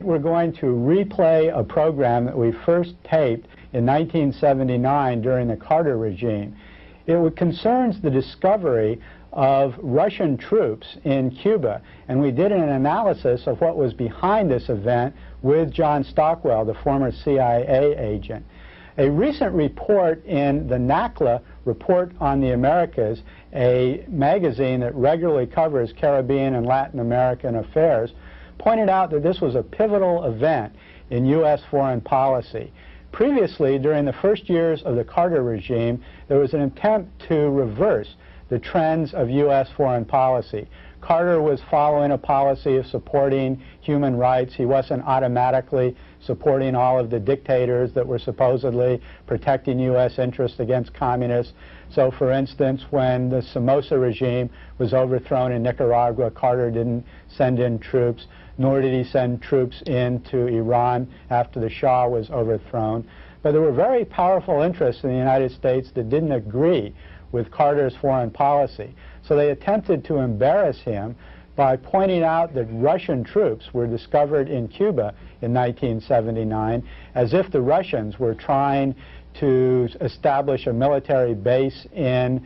We're going to replay a program that we first taped in 1979 during the Carter regime. It concerns the discovery of Russian troops in Cuba, and we did an analysis of what was behind this event with John Stockwell, the former CIA agent. A recent report in the NACLA Report on the Americas, a magazine that regularly covers Caribbean and Latin American affairs, pointed out that this was a pivotal event in U.S. foreign policy. Previously, during the first years of the Carter regime, there was an attempt to reverse the trends of U.S. foreign policy. Carter was following a policy of supporting human rights. He wasn't automatically supporting all of the dictators that were supposedly protecting U.S. interests against communists. So, for instance, when the Somoza regime was overthrown in Nicaragua, Carter didn't send in troops, nor did he send troops into Iran after the Shah was overthrown. But there were very powerful interests in the United States that didn't agree with Carter's foreign policy. So they attempted to embarrass him by pointing out that Russian troops were discovered in Cuba in 1979, as if the Russians were trying to establish a military base in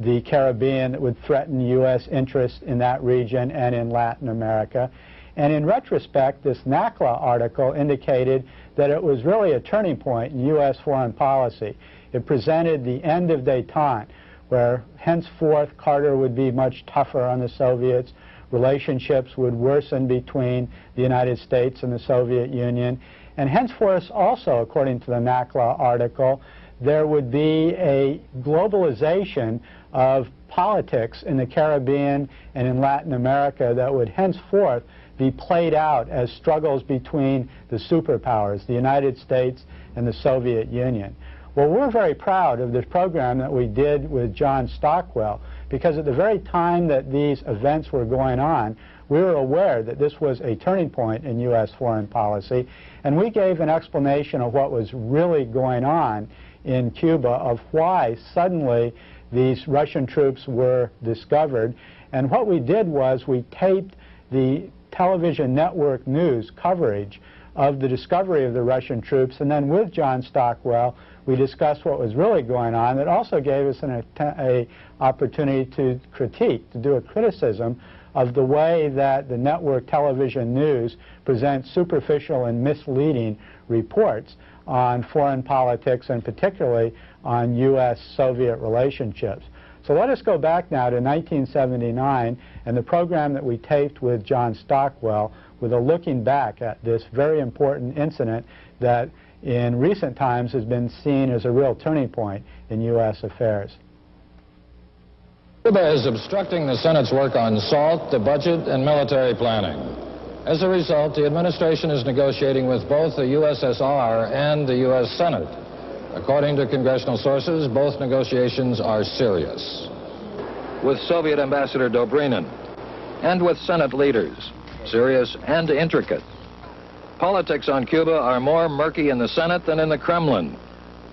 the Caribbean that would threaten U.S. interests in that region and in Latin America. And in retrospect, this NACLA article indicated that it was really a turning point in U.S. foreign policy. It presented the end of détente, where henceforth Carter would be much tougher on the Soviets, relationships would worsen between the United States and the Soviet Union, and henceforth also, according to the NACLA article, there would be a globalization of politics in the Caribbean and in Latin America that would henceforth be played out as struggles between the superpowers, the United States and the Soviet Union. Well, we're very proud of this program that we did with John Stockwell, because at the very time that these events were going on, we were aware that this was a turning point in U.S. foreign policy, and we gave an explanation of what was really going on in Cuba, of why suddenly these Russian troops were discovered. And what we did was we taped the television network news coverage of the discovery of the Russian troops, and then with John Stockwell we discussed what was really going on. That also gave us an opportunity to critique, to do a criticism of the way that the network television news presents superficial and misleading reports on foreign politics, and particularly on U.S.-Soviet relationships. So let us go back now to 1979 and the program that we taped with John Stockwell, with a looking back at this very important incident that in recent times has been seen as a real turning point in U.S. affairs. Cuba is obstructing the Senate's work on SALT, the budget, and military planning. As a result, the administration is negotiating with both the USSR and the U.S. Senate. According to congressional sources, both negotiations are serious. With Soviet Ambassador Dobrynin and with Senate leaders, serious and intricate. Politics on Cuba are more murky in the Senate than in the Kremlin.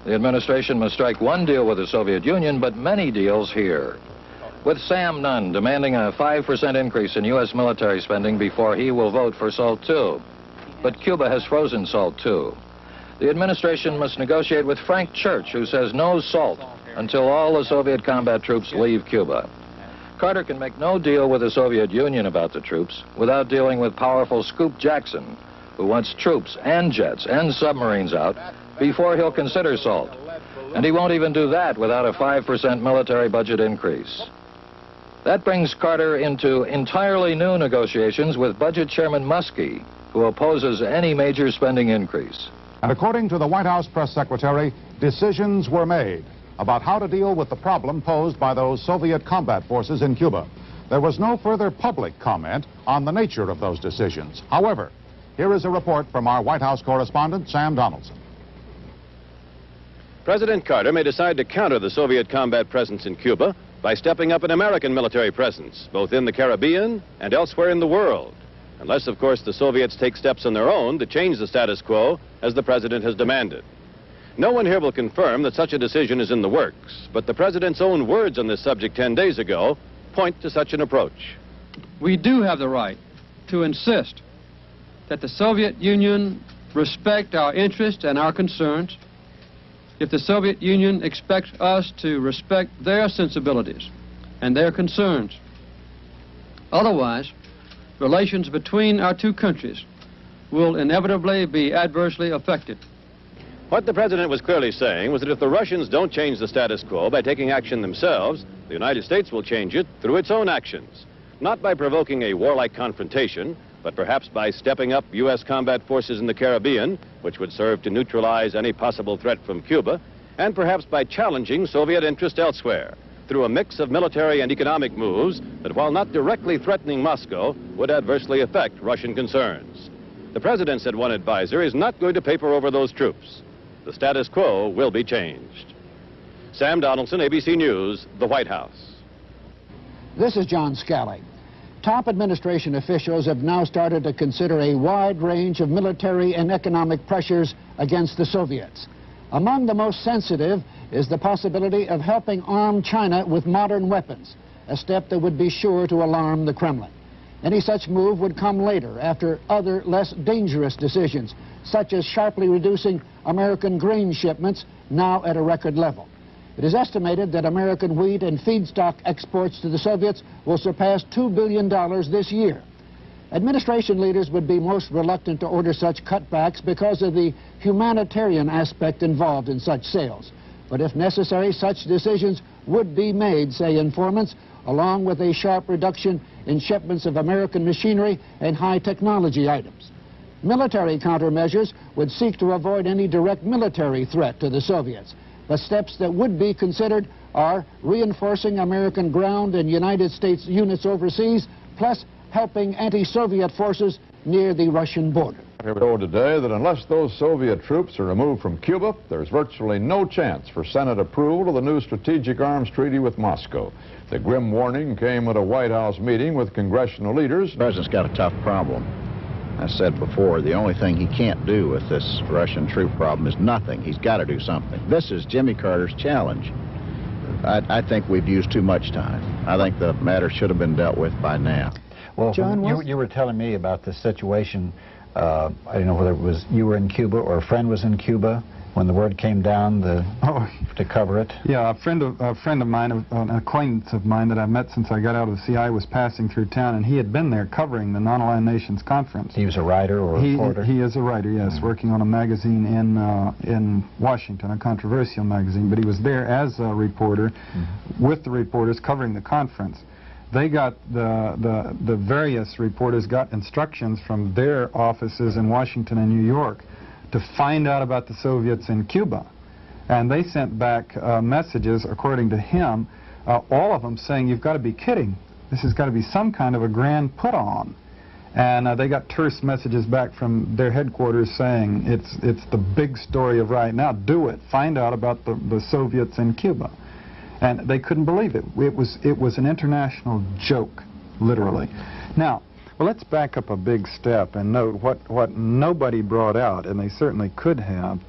The administration must strike one deal with the Soviet Union, but many deals here. With Sam Nunn demanding a 5% increase in U.S. military spending before he will vote for SALT II. But Cuba has frozen SALT II. The administration must negotiate with Frank Church, who says no SALT until all the Soviet combat troops leave Cuba. Carter can make no deal with the Soviet Union about the troops without dealing with powerful Scoop Jackson, who wants troops and jets and submarines out before he'll consider SALT. And he won't even do that without a 5% military budget increase. That brings Carter into entirely new negotiations with Budget Chairman Muskie, who opposes any major spending increase. And according to the White House press secretary, decisions were made. about how to deal with the problem posed by those Soviet combat forces in Cuba. There was no further public comment on the nature of those decisions. However, here is a report from our White House correspondent, Sam Donaldson. President Carter may decide to counter the Soviet combat presence in Cuba by stepping up an American military presence, both in the Caribbean and elsewhere in the world. Unless, of course, the Soviets take steps on their own to change the status quo, as the President has demanded. No one here will confirm that such a decision is in the works, but the President's own words on this subject 10 days ago point to such an approach. We do have the right to insist that the Soviet Union respect our interests and our concerns. If the Soviet Union expects us to respect their sensibilities and their concerns. Otherwise, relations between our two countries will inevitably be adversely affected. What the President was clearly saying was that if the Russians don't change the status quo by taking action themselves, the United States will change it through its own actions. Not by provoking a warlike confrontation, but perhaps by stepping up U.S. combat forces in the Caribbean, which would serve to neutralize any possible threat from Cuba, and perhaps by challenging Soviet interest elsewhere, through a mix of military and economic moves that, while not directly threatening Moscow, would adversely affect Russian concerns. The President, said one advisor, is not going to paper over those troops. The status quo will be changed. Sam Donaldson, ABC News, the White House. This is John Scali. Top administration officials have now started to consider a wide range of military and economic pressures against the Soviets. Among the most sensitive is the possibility of helping arm China with modern weapons, a step that would be sure to alarm the Kremlin. Any such move would come later, after other less dangerous decisions, such as sharply reducing American grain shipments, now at a record level. It is estimated that American wheat and feedstock exports to the Soviets will surpass $2 billion this year. Administration leaders would be most reluctant to order such cutbacks because of the humanitarian aspect involved in such sales. But if necessary, such decisions would be made, say informants, along with a sharp reduction in shipments of American machinery and high technology items. Military countermeasures would seek to avoid any direct military threat to the Soviets. The steps that would be considered are reinforcing American ground and United States units overseas, plus helping anti-Soviet forces near the Russian border. We're told today that unless those Soviet troops are removed from Cuba, there's virtually no chance for Senate approval of the new strategic arms treaty with Moscow. The grim warning came at a White House meeting with congressional leaders. The President's got a tough problem. I said before, the only thing he can't do with this Russian troop problem is nothing. He's got to do something. This is Jimmy Carter's challenge. I think we've used too much time. I think the matter should have been dealt with by now. Well, John, you were telling me about this situation. I don't know whether it was you were in Cuba or a friend was in Cuba when the word came down to cover it. Yeah, a friend of mine, an acquaintance of mine that I've met since I got out of the CIA was passing through town, and he had been there covering the Non-Aligned Nations Conference. He was a writer or a reporter? He is a writer, yes, working on a magazine in Washington, a controversial magazine, but he was there as a reporter with the reporters covering the conference. They got, the various reporters got instructions from their offices in Washington and New York to find out about the Soviets in Cuba. And they sent back messages, according to him, all of them saying, you've got to be kidding. This has got to be some kind of a grand put-on. And they got terse messages back from their headquarters saying, it's the big story of right now. Do it. Find out about the Soviets in Cuba. And they couldn't believe it. It was an international joke, literally. Now, well, let's back up a big step and note what nobody brought out, and they certainly could have,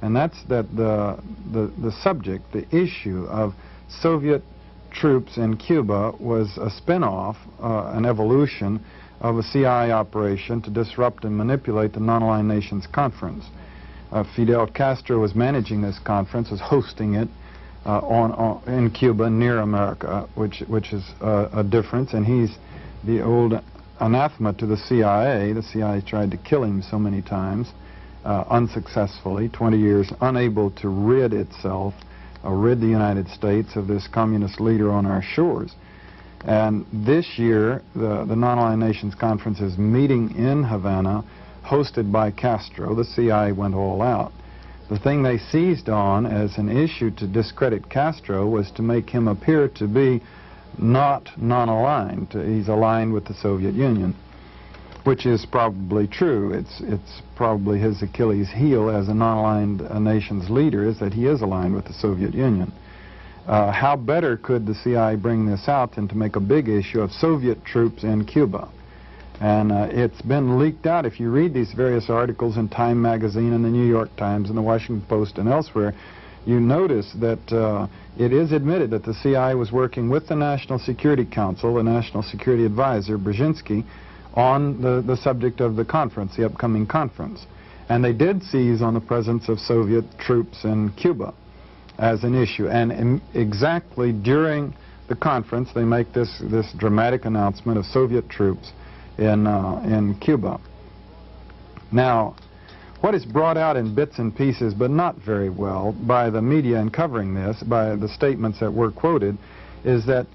and that's that the subject, the issue of Soviet troops in Cuba was a spin-off, an evolution of a CIA operation to disrupt and manipulate the Non-Aligned Nations Conference. Fidel Castro was managing this conference, was hosting it in Cuba near America, which is a difference, and he's the old anathema to the CIA. The CIA tried to kill him so many times, unsuccessfully, 20 years, unable to rid itself, rid the United States of this communist leader on our shores. And this year, the Non-Aligned Nations Conference is meeting in Havana, hosted by Castro. The CIA went all out. The thing they seized on as an issue to discredit Castro was to make him appear to be not non-aligned. He's aligned with the Soviet Union, which is probably true. It's probably his Achilles heel as a non-aligned nation's leader, is that he is aligned with the Soviet Union. How better could the CIA bring this out than to make a big issue of Soviet troops in Cuba? And it's been leaked out. If you read these various articles in Time magazine and the New York Times and the Washington Post and elsewhere, you notice that it is admitted that the CIA was working with the National Security Council, the National Security Advisor, Brzezinski, on the subject of the conference, the upcoming conference. And they did seize on the presence of Soviet troops in Cuba as an issue. And exactly during the conference, they make this dramatic announcement of Soviet troops in Cuba. Now, what is brought out in bits and pieces, but not very well, by the media in covering this, by the statements that were quoted, is that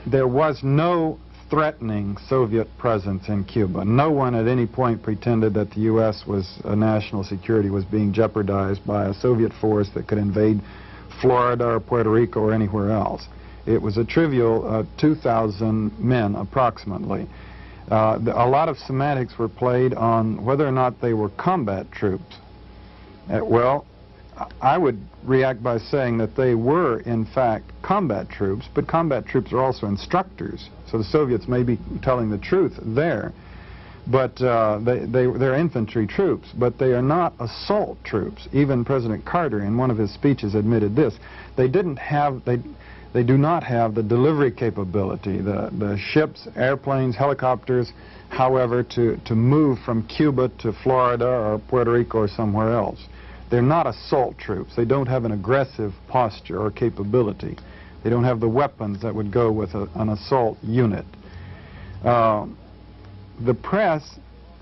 there was no threatening Soviet presence in Cuba. No one at any point pretended that the U.S. national security was being jeopardized by a Soviet force that could invade Florida or Puerto Rico or anywhere else. It was a trivial 2,000 men approximately. A lot of semantics were played on whether or not they were combat troops. Well, I would react by saying that they were, in fact, combat troops, but combat troops are also instructors. So the Soviets may be telling the truth there, but they're infantry troops, but they are not assault troops. Even President Carter, in one of his speeches, admitted this. They do not have the delivery capability, the ships, airplanes, helicopters, however, to move from Cuba to Florida or Puerto Rico or somewhere else. They're not assault troops. They don't have an aggressive posture or capability. They don't have the weapons that would go with an assault unit. The press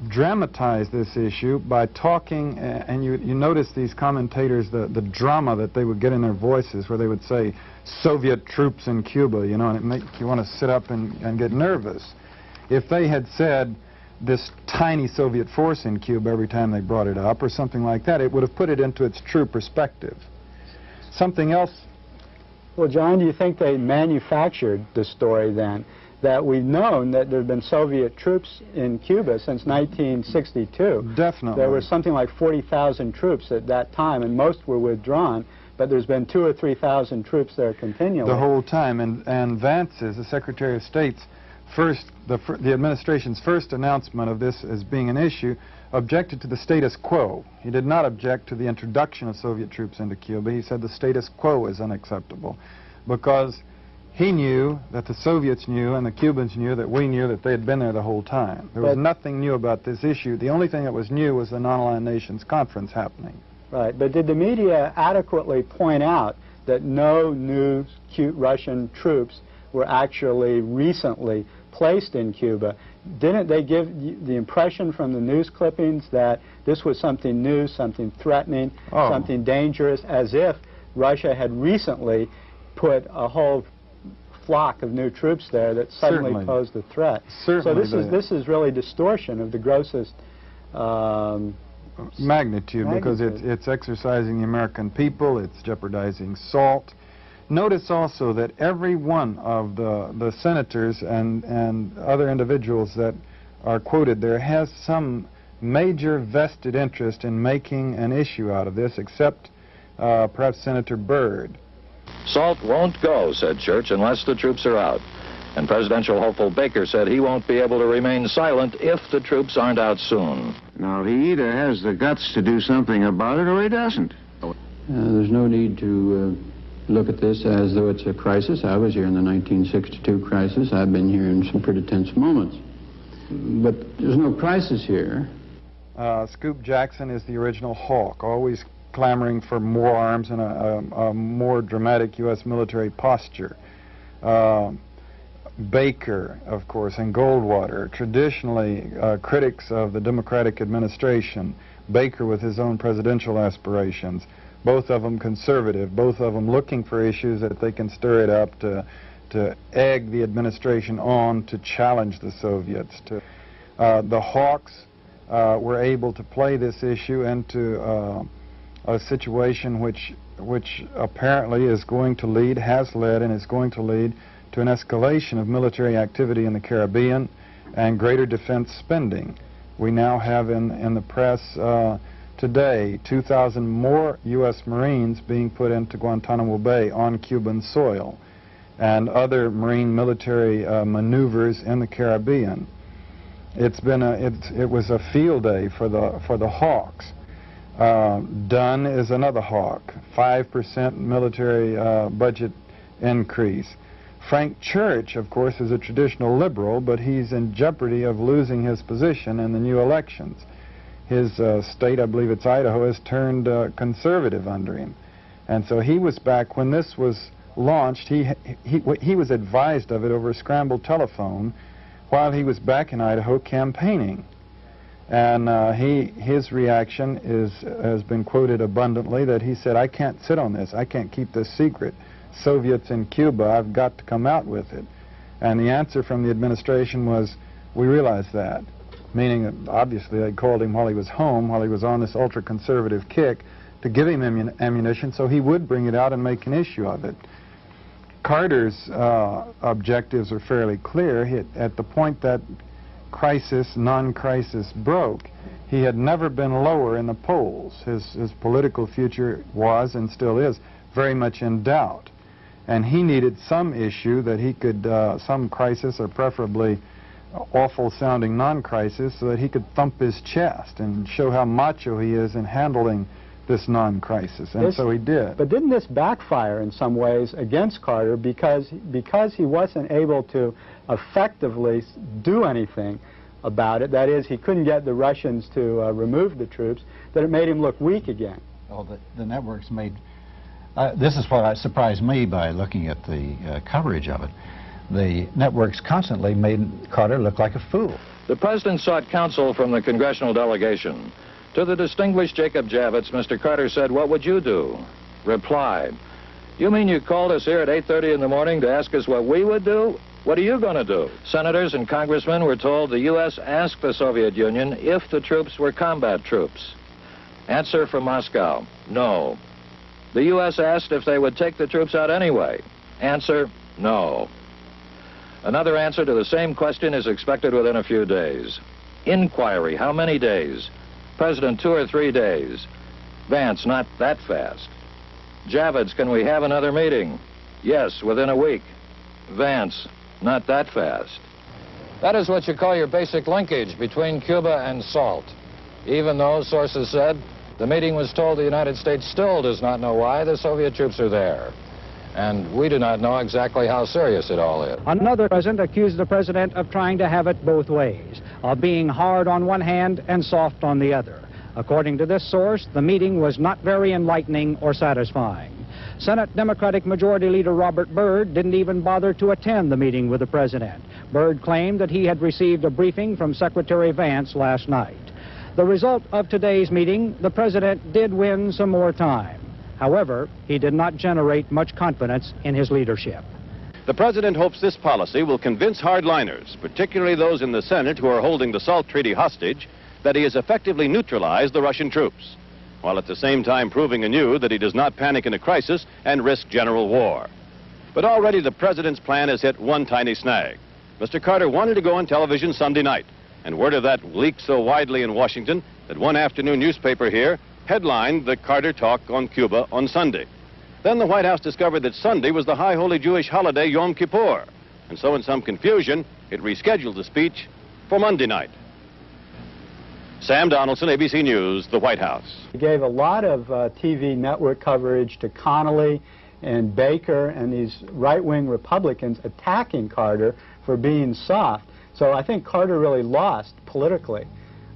dramatized this issue by talking, and you notice these commentators, the drama that they would get in their voices, where they would say, Soviet troops in Cuba, you know, and it makes you want to sit up and get nervous. If they had said, this tiny Soviet force in Cuba every time they brought it up, or something like that, it would have put it into its true perspective. Something else. Well, John, do you think they manufactured the story then, that we've known that there have been Soviet troops in Cuba since 1962? Definitely. There was something like 40,000 troops at that time, and most were withdrawn, but there's been 2,000 or 3,000 troops there continually. The whole time, and Vance's, the Secretary of State's, the administration's first announcement of this as being an issue, objected to the status quo. He did not object to the introduction of Soviet troops into Cuba. He said the status quo is unacceptable, because he knew that the Soviets knew and the Cubans knew that we knew that they had been there the whole time. There was nothing new about this issue. The only thing that was new was the Non-Aligned Nations Conference happening. Right, but did the media adequately point out that no new Russian troops were actually recently placed in Cuba? Didn't they give the impression from the news clippings that this was something new, something threatening, something dangerous, as if Russia had recently put a whole flock of new troops there that suddenly posed a threat? Certainly. So this is really distortion of the grossest magnitude, because it's exercising the American people, it's jeopardizing SALT. Notice also that every one of the senators and other individuals that are quoted there has some major vested interest in making an issue out of this, except perhaps Senator Byrd. SALT won't go, said Church, unless the troops are out. And presidential hopeful Baker said he won't be able to remain silent if the troops aren't out soon. Now, he either has the guts to do something about it or he doesn't. There's no need to look at this as though it's a crisis. I was here in the 1962 crisis. I've been here in some pretty tense moments. But there's no crisis here. Scoop Jackson is the original hawk, always clamoring for more arms and a more dramatic U.S. military posture. Baker, of course, and Goldwater, traditionally critics of the Democratic administration. Baker with his own presidential aspirations. Both of them conservative, both of them looking for issues that they can stir it up to egg the administration on to challenge the Soviets. The Hawks were able to play this issue and to a situation which apparently is going to lead, has led, and is going to lead to an escalation of military activity in the Caribbean and greater defense spending. We now have in the press today 2,000 more U.S. Marines being put into Guantanamo Bay on Cuban soil, and other Marine military maneuvers in the Caribbean. It was a field day for the hawks. Dunn is another hawk. 5% military budget increase. Frank Church, of course, is a traditional liberal, but he's in jeopardy of losing his position in the new elections. His state, I believe it's Idaho, has turned conservative under him. And so he was back when this was launched. He was advised of it over a scrambled telephone while he was back in Idaho campaigning. And his reaction has been quoted abundantly, that he said, "I can't sit on this. I can't keep this secret. Soviets in Cuba, I've got to come out with it." And the answer from the administration was, "We realize that," meaning that obviously they called him while he was home, while he was on this ultra-conservative kick, to give him ammunition so he would bring it out and make an issue of it. Carter's objectives are fairly clear. At the point that non-crisis broke, he had never been lower in the polls. His political future was, and still is, very much in doubt. And he needed some issue that he could, some crisis, or preferably awful-sounding non-crisis, so that he could thump his chest and show how macho he is in handling this non-crisis, and so he did. But didn't this backfire in some ways against Carter because he wasn't able to effectively do anything about it? That is, he couldn't get the Russians to remove the troops, that it made him look weak again. Well, the networks made... this is what surprised me by looking at the coverage of it. The networks constantly made Carter look like a fool. The president sought counsel from the congressional delegation. To the distinguished Jacob Javits, Mr. Carter said, "What would you do?" Replied, "You mean you called us here at 8:30 in the morning to ask us what we would do? What are you going to do?" Senators and congressmen were told the U.S. asked the Soviet Union if the troops were combat troops. Answer from Moscow, no. The U.S. asked if they would take the troops out anyway. Answer, no. Another answer to the same question is expected within a few days. Inquiry, how many days? President, 2 or 3 days. Vance, not that fast. Javits, can we have another meeting? Yes, within a week. Vance, not that fast. That is what you call your basic linkage between Cuba and SALT. Even though, sources said, the meeting was told the United States still does not know why the Soviet troops are there. And we do not know exactly how serious it all is. Another president accused the president of trying to have it both ways, of being hard on one hand and soft on the other. According to this source, the meeting was not very enlightening or satisfying. Senate Democratic Majority Leader Robert Byrd didn't even bother to attend the meeting with the president. Byrd claimed that he had received a briefing from Secretary Vance last night. The result of today's meeting, the president did win some more time. However, he did not generate much confidence in his leadership. The president hopes this policy will convince hardliners, particularly those in the Senate who are holding the SALT Treaty hostage, that he has effectively neutralized the Russian troops, while at the same time proving anew that he does not panic in a crisis and risk general war. But already the president's plan has hit one tiny snag. Mr. Carter wanted to go on television Sunday night, and word of that leaked so widely in Washington that one afternoon newspaper here headlined the Carter talk on Cuba on Sunday. Then the White House discovered that Sunday was the high holy Jewish holiday Yom Kippur, and so in some confusion, it rescheduled the speech for Monday night. Sam Donaldson, ABC News, the White House. He gave a lot of TV network coverage to Connolly and Baker and these right-wing Republicans attacking Carter for being soft. So I think Carter really lost politically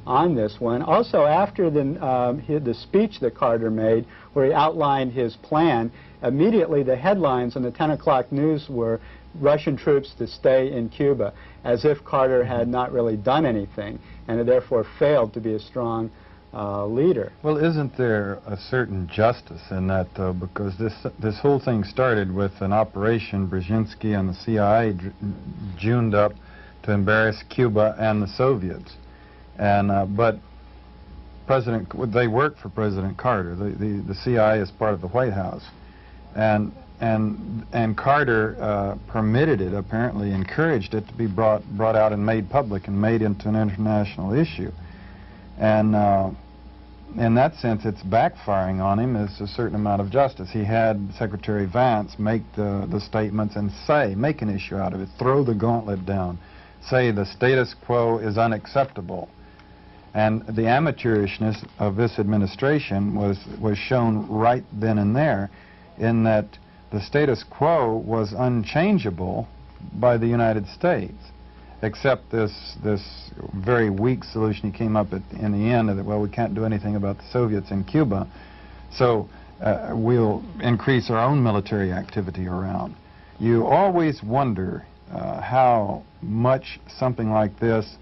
on this one. Also, after the speech that Carter made, where he outlined his plan, immediately the headlines on the 10 o'clock news were Russian troops to stay in Cuba, as if Carter had not really done anything and had therefore failed to be a strong leader. Well, isn't there a certain justice in that, though, because this whole thing started with an operation Brzezinski and the CIA juned up to embarrass Cuba and the Soviets. And but they worked for President Carter. The CIA is part of the White House, and Carter permitted it, apparently encouraged it to be brought out and made public and made into an international issue. And in that sense, it's backfiring on him as a certain amount of justice. He had Secretary Vance make the statements and make an issue out of it, throw the gauntlet down, say the status quo is unacceptable. And the amateurishness of this administration was shown right then and there, in that the status quo was unchangeable by the United States, except this very weak solution he came up in the end, that, well, we can't do anything about the Soviets in Cuba, so we'll increase our own military activity around. You always wonder how much something like this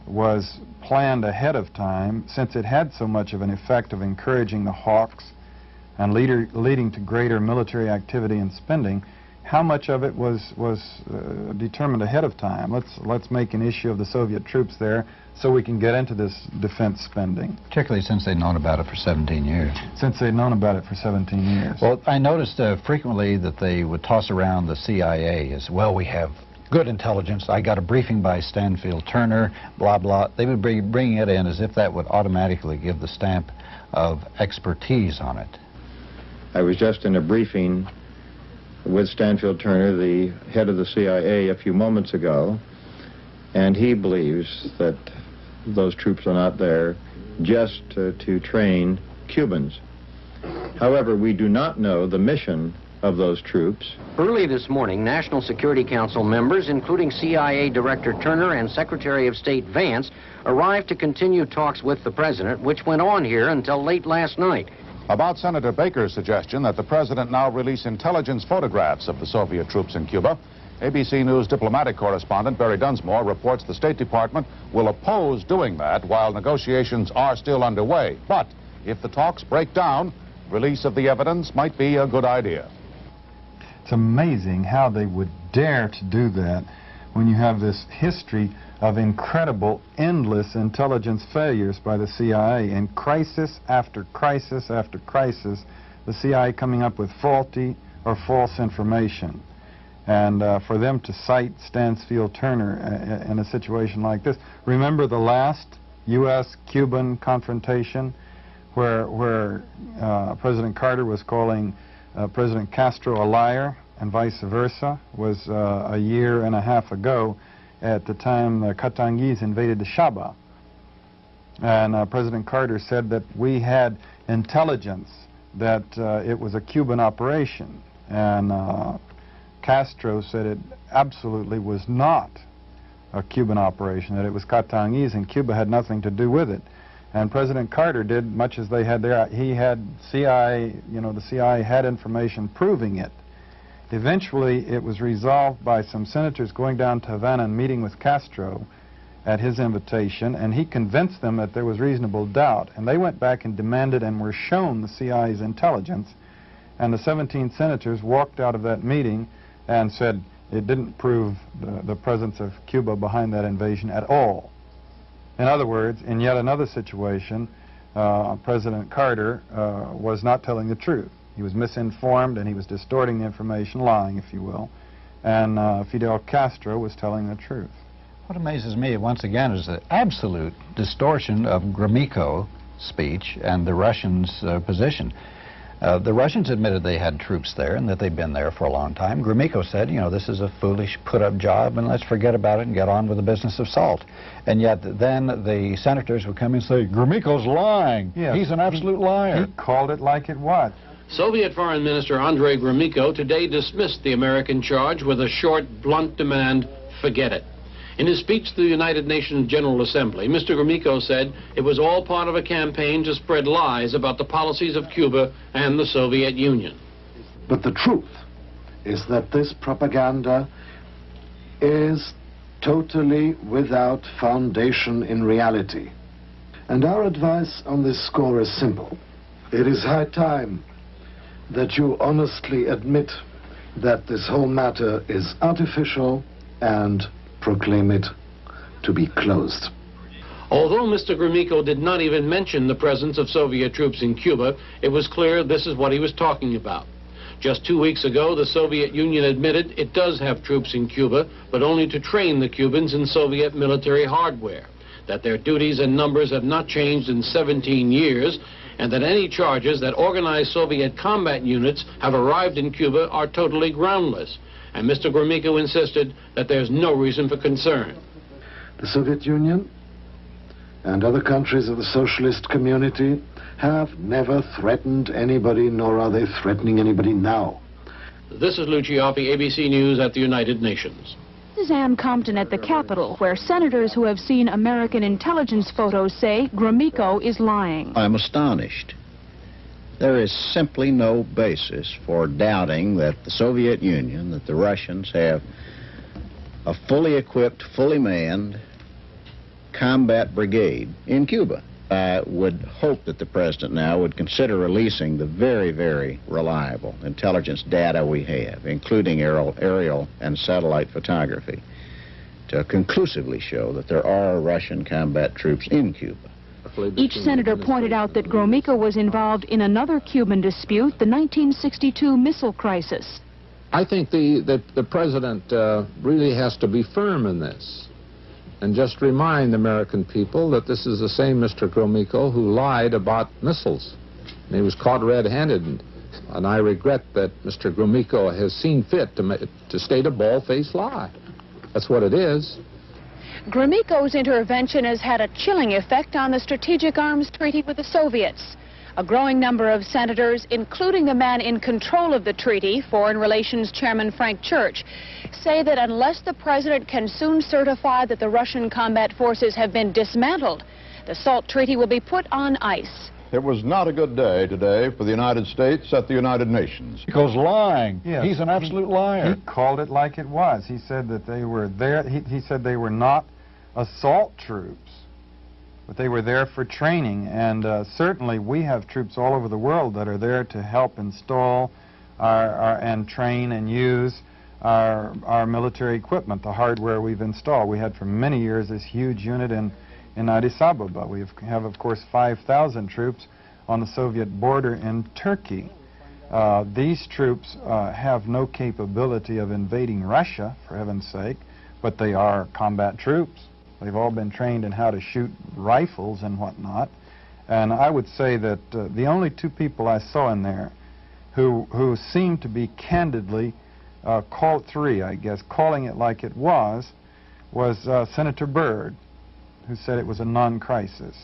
was planned ahead of time, since it had so much of an effect of encouraging the hawks and leading to greater military activity and spending. How much of it was determined ahead of time? Let's make an issue of the Soviet troops there so we can get into this defense spending. Particularly since they'd known about it for 17 years. Since they'd known about it for 17 years. Well, I noticed frequently that they would toss around the CIA as, well, we have good intelligence. I got a briefing by Stanfield Turner, blah, blah. They would be bringing it in as if that would automatically give the stamp of expertise on it. I was just in a briefing with Stanfield Turner, the head of the CIA, a few moments ago, and he believes that those troops are not there just to train Cubans. However, we do not know the mission of those troops. Early this morning, National Security Council members, including CIA Director Turner and Secretary of State Vance, arrived to continue talks with the president, which went on here until late last night. About Senator Baker's suggestion that the president now release intelligence photographs of the Soviet troops in Cuba, ABC News diplomatic correspondent Barry Dunsmore reports the State Department will oppose doing that while negotiations are still underway. But if the talks break down, release of the evidence might be a good idea. It's amazing how they would dare to do that when you have this history of incredible, endless intelligence failures by the CIA, and crisis after crisis after crisis, the CIA coming up with faulty or false information. And for them to cite Stanfield Turner in a situation like this. Remember the last U.S.-Cuban confrontation where President Carter was calling President Castro a liar, and vice versa, was a year and a half ago at the time the Katangese invaded the Shaba. And President Carter said that we had intelligence that it was a Cuban operation. And Castro said it absolutely was not a Cuban operation, that it was Katangese and Cuba had nothing to do with it. And President Carter did much as they had there. He had CIA, the CIA had information proving it. Eventually, it was resolved by some senators going down to Havana and meeting with Castro at his invitation, and he convinced them that there was reasonable doubt. And they went back and demanded and were shown the CIA's intelligence. And the 17 senators walked out of that meeting and said it didn't prove the presence of Cuba behind that invasion at all. In other words, in yet another situation, President Carter was not telling the truth. He was misinformed and he was distorting the information, lying, if you will. And Fidel Castro was telling the truth. What amazes me, once again, is the absolute distortion of Gromyko's speech and the Russians' position. The Russians admitted they had troops there and that they'd been there for a long time. Gromyko said, this is a foolish put-up job and let's forget about it and get on with the business of salt. And yet then the senators would come and say, Gromyko's lying. Yes. He's an absolute liar. He called it like it was. Soviet Foreign Minister Andrei Gromyko today dismissed the American charge with a short, blunt demand, forget it. In his speech to the United Nations General Assembly, Mr. Gromyko said it was all part of a campaign to spread lies about the policies of Cuba and the Soviet Union. But the truth is that this propaganda is totally without foundation in reality. And our advice on this score is simple. It is high time that you honestly admit that this whole matter is artificial and proclaim it to be closed. Although Mr. Gromyko did not even mention the presence of Soviet troops in Cuba, it was clear this is what he was talking about. Just 2 weeks ago, the Soviet Union admitted it does have troops in Cuba, but only to train the Cubans in Soviet military hardware, that their duties and numbers have not changed in 17 years, and that any charges that organized Soviet combat units have arrived in Cuba are totally groundless. And Mr. Gromyko insisted that there's no reason for concern. The Soviet Union and other countries of the socialist community have never threatened anybody, nor are they threatening anybody now. This is Lou Cioffi, ABC News at the United Nations. This is Ann Compton at the Capitol, where senators who have seen American intelligence photos say Gromyko is lying. I'm astonished. There is simply no basis for doubting that the Soviet Union, that the Russians have a fully equipped, fully manned combat brigade in Cuba. I would hope that the president now would consider releasing the very, very reliable intelligence data we have, including aerial and satellite photography, to conclusively show that there are Russian combat troops in Cuba. Each senator pointed out that Gromyko was involved in another Cuban dispute, the 1962 missile crisis. I think the president really has to be firm in this and just remind the American people that this is the same Mr. Gromyko who lied about missiles. And he was caught red-handed, and I regret that Mr. Gromyko has seen fit to state a bald-faced lie. That's what it is. Gromyko's intervention has had a chilling effect on the Strategic Arms Treaty with the Soviets. A growing number of senators, including the man in control of the treaty, Foreign Relations Chairman Frank Church, say that unless the president can soon certify that the Russian combat forces have been dismantled, the SALT treaty will be put on ice. It was not a good day today for the United States at the United Nations. Because lying. Yes. He's an absolute liar. He called it like it was. He said that they were there. He said they were not assault troops, but they were there for training. And certainly we have troops all over the world that are there to help install and train and use our military equipment, the hardware we've installed. We had for many years this huge unit in Addis Ababa. We have, of course, 5,000 troops on the Soviet border in Turkey. These troops have no capability of invading Russia, for heaven's sake, but they are combat troops. They've all been trained in how to shoot rifles and whatnot. And I would say that the only two people I saw in there who seemed to be candidly, three, I guess, calling it like it was Senator Byrd, who said it was a non-crisis.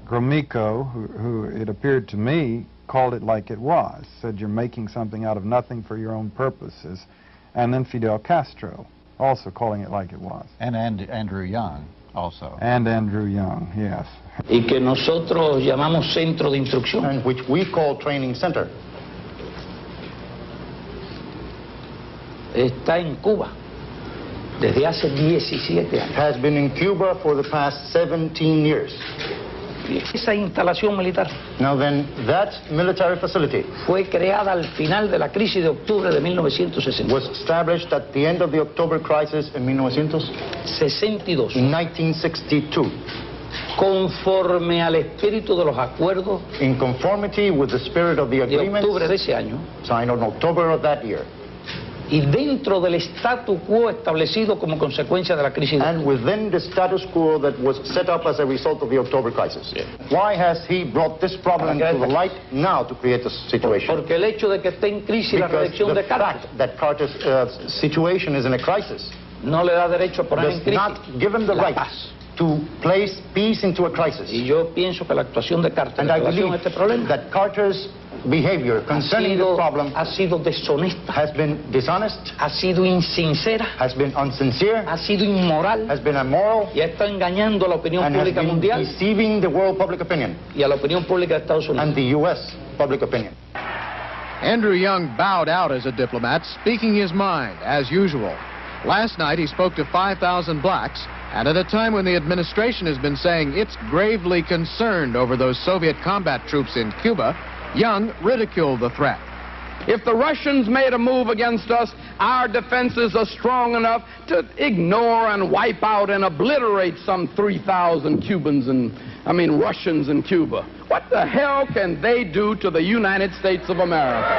Gromyko, who it appeared to me, called it like it was, said you're making something out of nothing for your own purposes. And then Fidel Castro, also calling it like it was. And Andrew Young, also. And Andrew Young, yes. Y que nosotros llamamos centro de instrucción. And which we call training center. Está en Cuba desde hace 17 años. Has been in Cuba for the past 17 years. Esa instalación militar Now then, that military facility fue creada al final de la crisis de octubre de 1960. was established at the end of the October crisis in 1962. In 1962. Conforme al espíritu de los acuerdos In conformity with the spirit of the de agreements octubre de ese año signed on October of that year. y dentro del statu quo establecido como consecuencia de la crisis. And within the status quo that was set up as a result of the October crisis. Yeah. Why has he brought this problem to the light now to create this situation? Porque el hecho de que esté en crisis la reelección de Carter. That Carter's situation is in a crisis No le da derecho a poner en does crisis not give him the la right paz. to place peace into a crisis. Y yo pienso que la actuación de Carter en And I relación a believe este problema that Carter's behavior concerning the problem ha sido deshonesta, has been dishonest, ha sido insincera, has been unsincere, ha sido inmoral, has been immoral, y ha estado engañando a la opinión and has pública been mundial deceiving the world public opinion y a la opinión pública de Estados Unidos. and the U.S. public opinion. Andrew Young bowed out as a diplomat, speaking his mind, as usual. Last night he spoke to 5,000 blacks, and at a time when the administration has been saying it's gravely concerned over those Soviet combat troops in Cuba, Young ridiculed the threat. If the Russians made a move against us, our defenses are strong enough to ignore and wipe out and obliterate some 3,000 Russians in Cuba. What the hell can they do to the United States of America?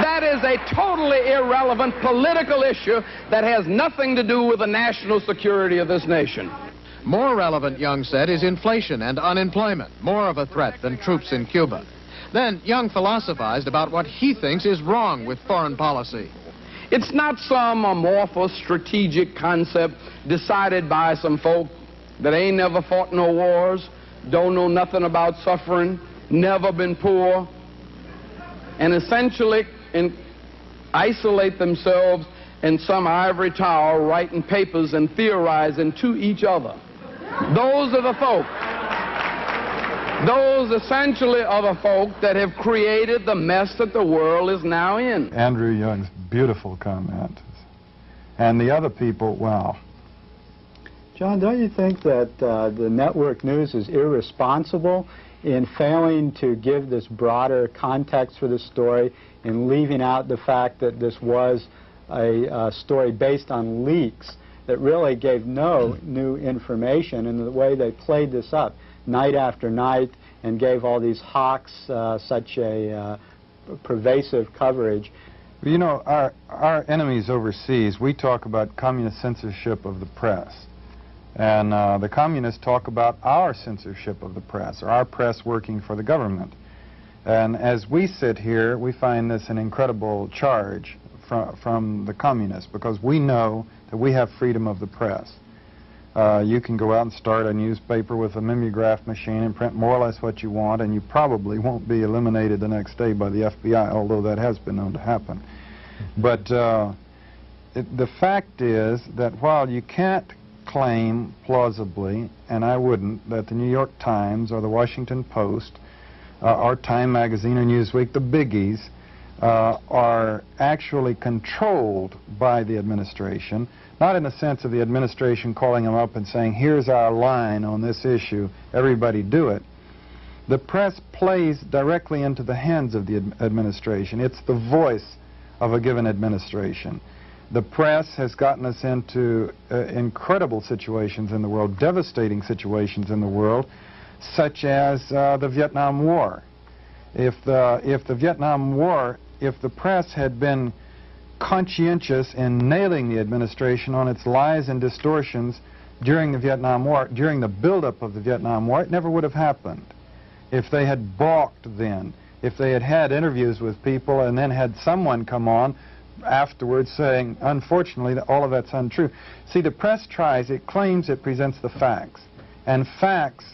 That is a totally irrelevant political issue that has nothing to do with the national security of this nation. More relevant, Young said, is inflation and unemployment, more of a threat than troops in Cuba. Then Young philosophized about what he thinks is wrong with foreign policy. It's not some amorphous strategic concept decided by some folk that ain't never fought no wars, don't know nothing about suffering, never been poor, and essentially isolate themselves in some ivory tower writing papers and theorizing to each other. Those are the folk. Those essentially are the folk that have created the mess that the world is now in. Andrew Young's beautiful comment. And the other people, wow. John, don't you think that the network news is irresponsible in failing to give this broader context for this story and leaving out the fact that this was a story based on leaks that really gave no new information, and the way they played this up night after night and gave all these hawks such a pervasive coverage? You know, our enemies overseas, we talk about communist censorship of the press. And the communists talk about our censorship of the press, or our press working for the government. And as we sit here, we find this an incredible charge from the communists, because we know that we have freedom of the press. You can go out and start a newspaper with a mimeograph machine and print more or less what you want, and you probably won't be eliminated the next day by the FBI, although that has been known to happen. But the fact is that while you can't claim plausibly, and I wouldn't, that the New York Times or the Washington Post or Time Magazine or Newsweek, the biggies, are actually controlled by the administration, not in the sense of the administration calling them up and saying, here's our line on this issue, everybody do it. The press plays directly into the hands of the administration. It's the voice of a given administration. The press has gotten us into incredible situations in the world, devastating situations in the world, such as the Vietnam War. If the Vietnam War, if the press had been conscientious in nailing the administration on its lies and distortions during the Vietnam War, during the buildup of the Vietnam War, it never would have happened. If they had balked then, if they had had interviews with people and then had someone come on afterwards saying, unfortunately, that all of that's untrue. See, the press tries, it claims it presents the facts. And facts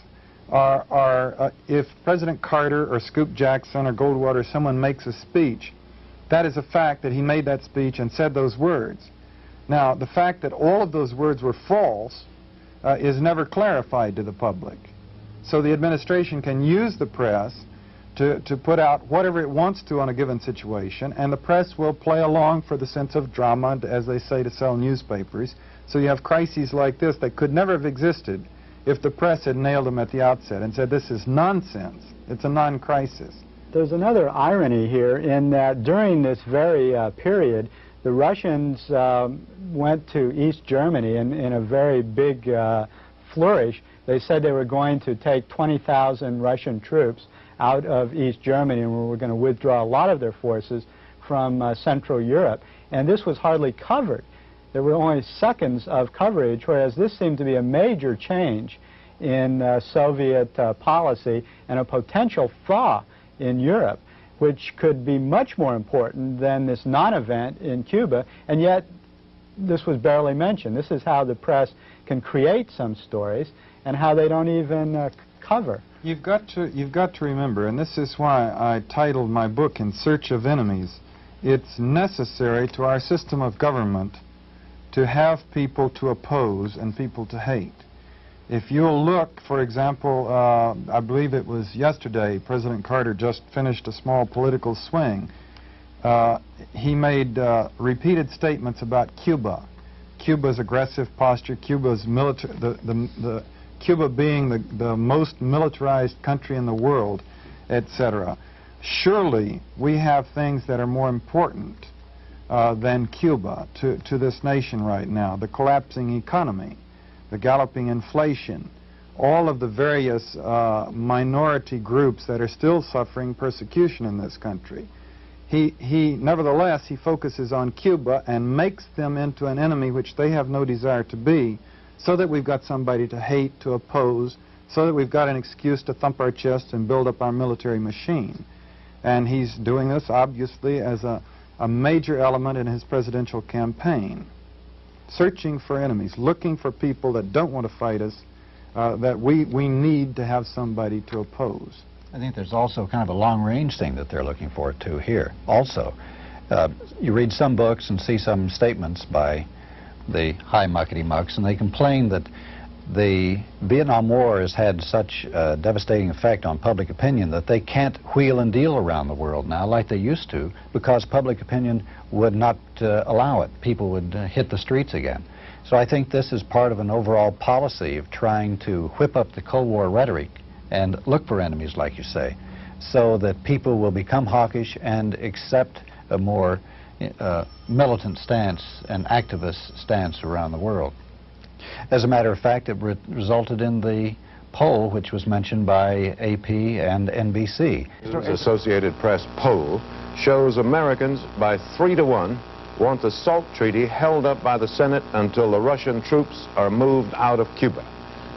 are if President Carter or Scoop Jackson or Goldwater, someone makes a speech, that is a fact that he made that speech and said those words. Now, the fact that all of those words were false is never clarified to the public. So the administration can use the press to put out whatever it wants to on a given situation, and the press will play along for the sense of drama, as they say, to sell newspapers. So you have crises like this that could never have existed if the press had nailed them at the outset and said, this is nonsense, it's a non-crisis. There's another irony here in that during this very period, the Russians went to East Germany in a very big flourish. They said they were going to take 20,000 Russian troops out of East Germany and were going to withdraw a lot of their forces from Central Europe. And this was hardly covered. There were only seconds of coverage, whereas this seemed to be a major change in Soviet policy and a potential thaw in Europe, which could be much more important than this non-event in Cuba, and yet this was barely mentioned. This is how the press can create some stories and how they don't even cover. You've got to remember, and this is why I titled my book In Search of Enemies, it's necessary to our system of government to have people to oppose and people to hate. If you'll look, for example, I believe it was yesterday, President Carter just finished a small political swing. He made repeated statements about Cuba, Cuba's aggressive posture, Cuba's military, Cuba being the most militarized country in the world, etc. Surely we have things that are more important than Cuba to this nation right now. The collapsing economy, the galloping inflation, all of the various minority groups that are still suffering persecution in this country. Nevertheless, he focuses on Cuba and makes them into an enemy which they have no desire to be, so that we've got somebody to hate, to oppose, so that we've got an excuse to thump our chest and build up our military machine. And he's doing this, obviously, as a major element in his presidential campaign. Searching for enemies, looking for people that don't want to fight us, that we need to have somebody to oppose. I think there's also kind of a long-range thing that they're looking for, too, here. Also, you read some books and see some statements by the high muckety-mucks, and they complain that the Vietnam War has had such a devastating effect on public opinion that they can't wheel and deal around the world now like they used to, because public opinion would not allow it. People would hit the streets again. So I think this is part of an overall policy of trying to whip up the Cold War rhetoric and look for enemies, like you say, so that people will become hawkish and accept a more militant stance and activist stance around the world. As a matter of fact, it resulted in the poll which was mentioned by AP and NBC. The Associated Press poll shows Americans by 3-1 want the SALT treaty held up by the Senate until the Russian troops are moved out of Cuba.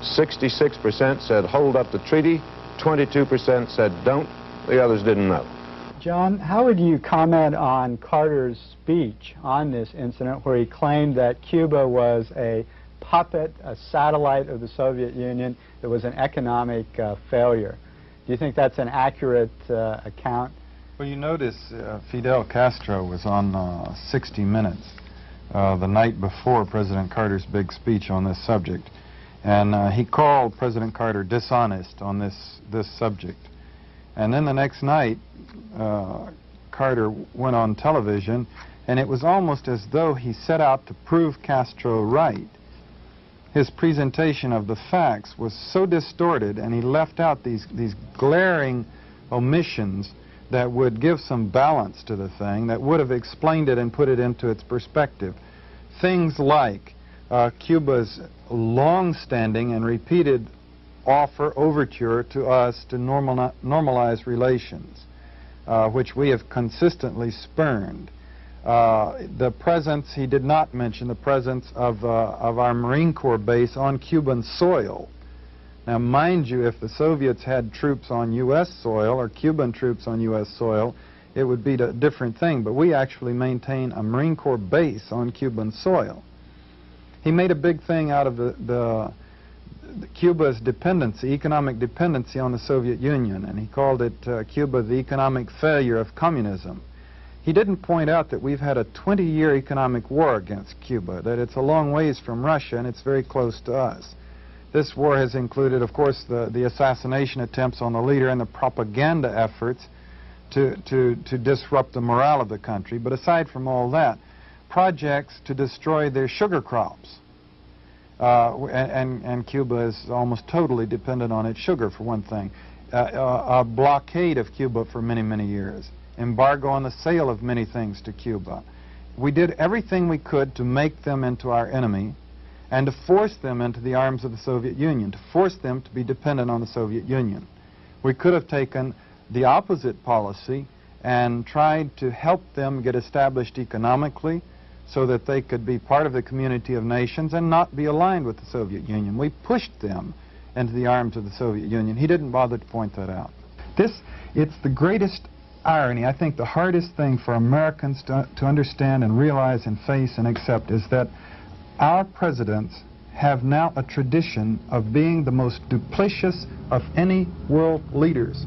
66% said hold up the treaty, 22% said don't, the others didn't know. John, how would you comment on Carter's speech on this incident where he claimed that Cuba was a puppet, a satellite of the Soviet Union that was an economic failure? Do you think that's an accurate account? Well, you notice Fidel Castro was on 60 Minutes the night before President Carter's big speech on this subject, and he called President Carter dishonest on this subject. And then the next night, Carter went on television, and it was almost as though he set out to prove Castro right. His presentation of the facts was so distorted, and he left out these glaring omissions that would give some balance to the thing, that would have explained it and put it into its perspective. Things like Cuba's long-standing and repeated overture to us to normalize relations, which we have consistently spurned. The presence, he did not mention the presence of our Marine Corps base on Cuban soil. Now, mind you, if the Soviets had troops on U.S. soil or Cuban troops on U.S. soil, it would be a different thing, but we actually maintain a Marine Corps base on Cuban soil. He made a big thing out of Cuba's dependency, economic dependency on the Soviet Union, and he called it Cuba the economic failure of communism. He didn't point out that we've had a 20-year economic war against Cuba, that it's a long ways from Russia and it's very close to us. This war has included, of course, the assassination attempts on the leader and the propaganda efforts to disrupt the morale of the country. But aside from all that, projects to destroy their sugar crops. And Cuba is almost totally dependent on its sugar, for one thing. A blockade of Cuba for many, many years. Embargo on the sale of many things to Cuba. We did everything we could to make them into our enemy and to force them into the arms of the Soviet Union, to force them to be dependent on the Soviet Union. We could have taken the opposite policy and tried to help them get established economically so that they could be part of the community of nations and not be aligned with the Soviet Union. We pushed them into the arms of the Soviet Union. He didn't bother to point that out. It's the greatest irony, I think the hardest thing for Americans to understand and realize and face and accept is that our presidents have now a tradition of being the most duplicitous of any world leaders.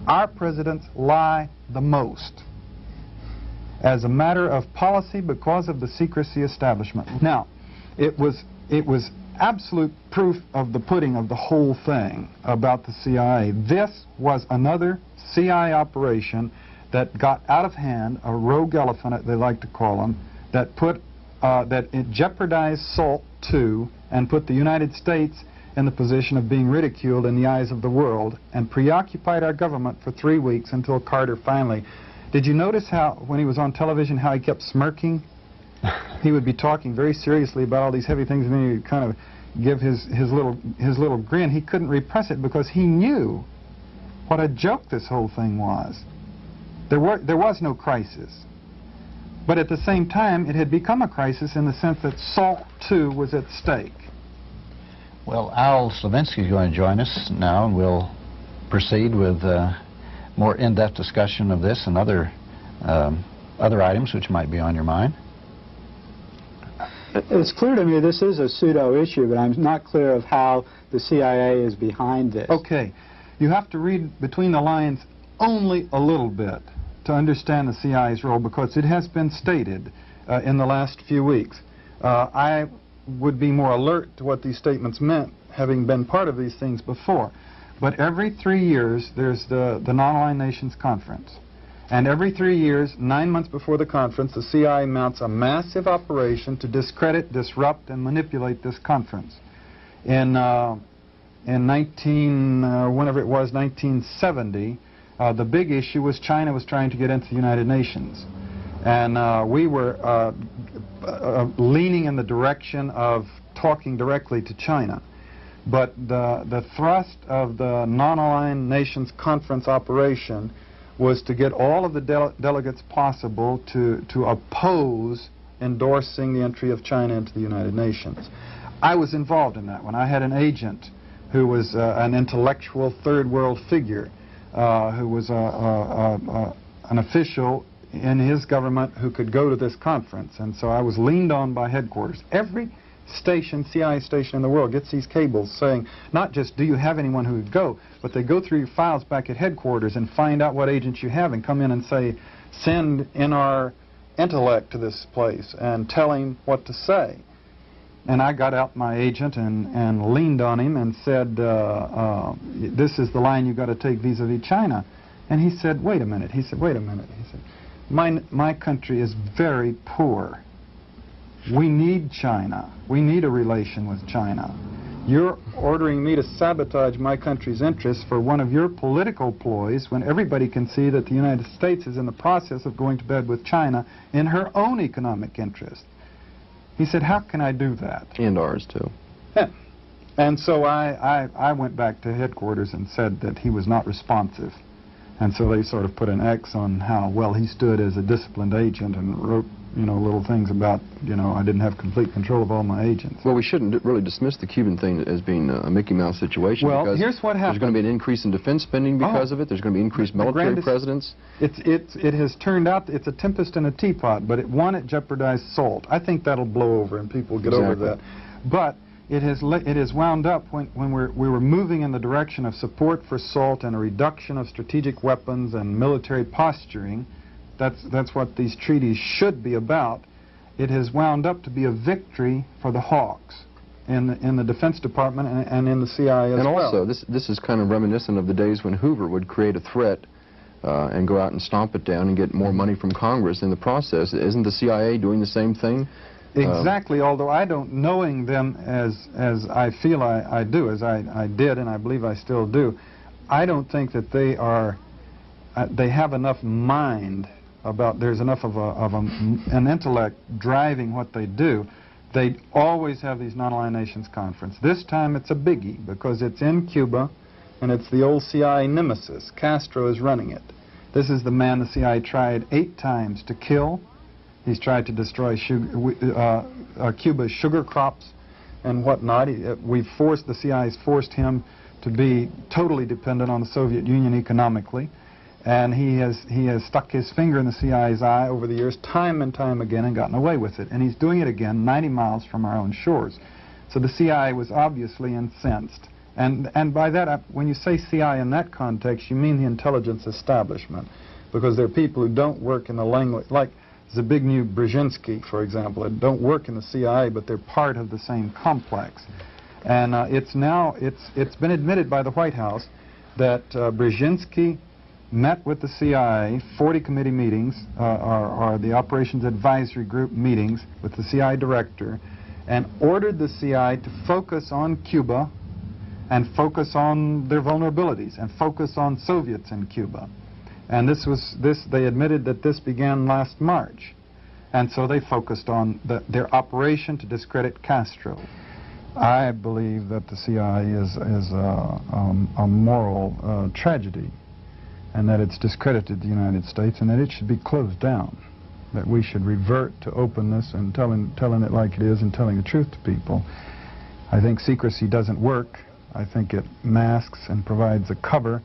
Our presidents lie the most as a matter of policy because of the secrecy establishment. Now, it was absolute proof of the pudding of the whole thing about the CIA. This was another CIA operation that got out of hand, a rogue elephant, they like to call them, that it jeopardized SALT II and put the United States in the position of being ridiculed in the eyes of the world, and preoccupied our government for 3 weeks until Carter finally. Did you notice how, when he was on television, how he kept smirking? He would be talking very seriously about all these heavy things, and then he would kind of give his little grin. He couldn't repress it because he knew what a joke this whole thing was. There was no crisis. But at the same time, it had become a crisis in the sense that SALT II was at stake. Well, Al Slavinsky is going to join us now, and we'll proceed with more in-depth discussion of this and other items which might be on your mind. It's clear to me this is a pseudo-issue, but I'm not clear of how the CIA is behind this. Okay. You have to read between the lines only a little bit to understand the CIA's role, because it has been stated in the last few weeks. I would be more alert to what these statements meant, having been part of these things before. But every 3 years, there's the Non-Aligned Nations Conference. And every 3 years, 9 months before the conference, the CIA mounts a massive operation to discredit, disrupt, and manipulate this conference. In 1970, the big issue was China was trying to get into the United Nations. And we were leaning in the direction of talking directly to China. But the thrust of the Non-Aligned Nations Conference operation was to get all of the delegates possible to oppose endorsing the entry of China into the United Nations. I was involved in that one. I had an agent who was an intellectual third world figure, who was an official in his government who could go to this conference. And so I was leaned on by headquarters. Every station, CIA station in the world gets these cables saying, not just do you have anyone who would go, but they go through your files back at headquarters and find out what agents you have and come in and say, send in our intellect to this place and tell him what to say. And I got out my agent and leaned on him and said, this is the line you've got to take vis-a-vis China. And he said, wait a minute. He said, wait a minute. He said, my country is very poor. We need China. We need a relation with China. You're ordering me to sabotage my country's interests for one of your political ploys when everybody can see that the United States is in the process of going to bed with China in her own economic interest. He said, how can I do that? And ours, too. Yeah. And so I went back to headquarters and said that he was not responsive. And so they sort of put an X on how well he stood as a disciplined agent and wrote, little things about, I didn't have complete control of all my agents. Well, we shouldn't really dismiss the Cuban thing as being a Mickey Mouse situation. Well, because here's what happened. There's going to be an increase in defense spending because of it. There's going to be increased military presence. It has turned out it's a tempest in a teapot, but it jeopardized SALT. I think that'll blow over and people will get over that. But it has wound up when we were moving in the direction of support for SALT and a reduction of strategic weapons and military posturing. That's what these treaties should be about. It has wound up to be a victory for the hawks in the Defense Department and in the CIA as well. And also, this is kind of reminiscent of the days when Hoover would create a threat and go out and stomp it down and get more money from Congress in the process. Isn't the CIA doing the same thing? Exactly, although I don't, knowing them as I feel I do, as I did and I believe I still do, I don't think that they have enough mind about, there's enough of an intellect driving what they do. They always have these Non-Aligned Nations Conference. This time it's a biggie because it's in Cuba and it's the old CIA nemesis. Castro is running it. This is the man the CIA tried 8 times to kill. He's tried to destroy Cuba's sugar crops and whatnot. The CIA's forced him to be totally dependent on the Soviet Union economically. And he has stuck his finger in the CIA's eye over the years, time and time again, and gotten away with it. And he's doing it again 90 miles from our own shores. So the CIA was obviously incensed. And by that, when you say CIA in that context, you mean the intelligence establishment. Because there are people who don't work in the language, like Zbigniew Brzezinski, for example, that don't work in the CIA, but they're part of the same complex. And it's been admitted by the White House that Brzezinski met with the CIA, 40 committee meetings, or the Operations Advisory Group meetings with the CIA director, and ordered the CIA to focus on Cuba and focus on their vulnerabilities and focus on Soviets in Cuba. And they admitted that this began last March. And so they focused on their operation to discredit Castro. I believe that the CIA is a moral tragedy, and that it's discredited the United States, and that it should be closed down. That we should revert to openness and telling it like it is and telling the truth to people. I think secrecy doesn't work. I think it masks and provides a cover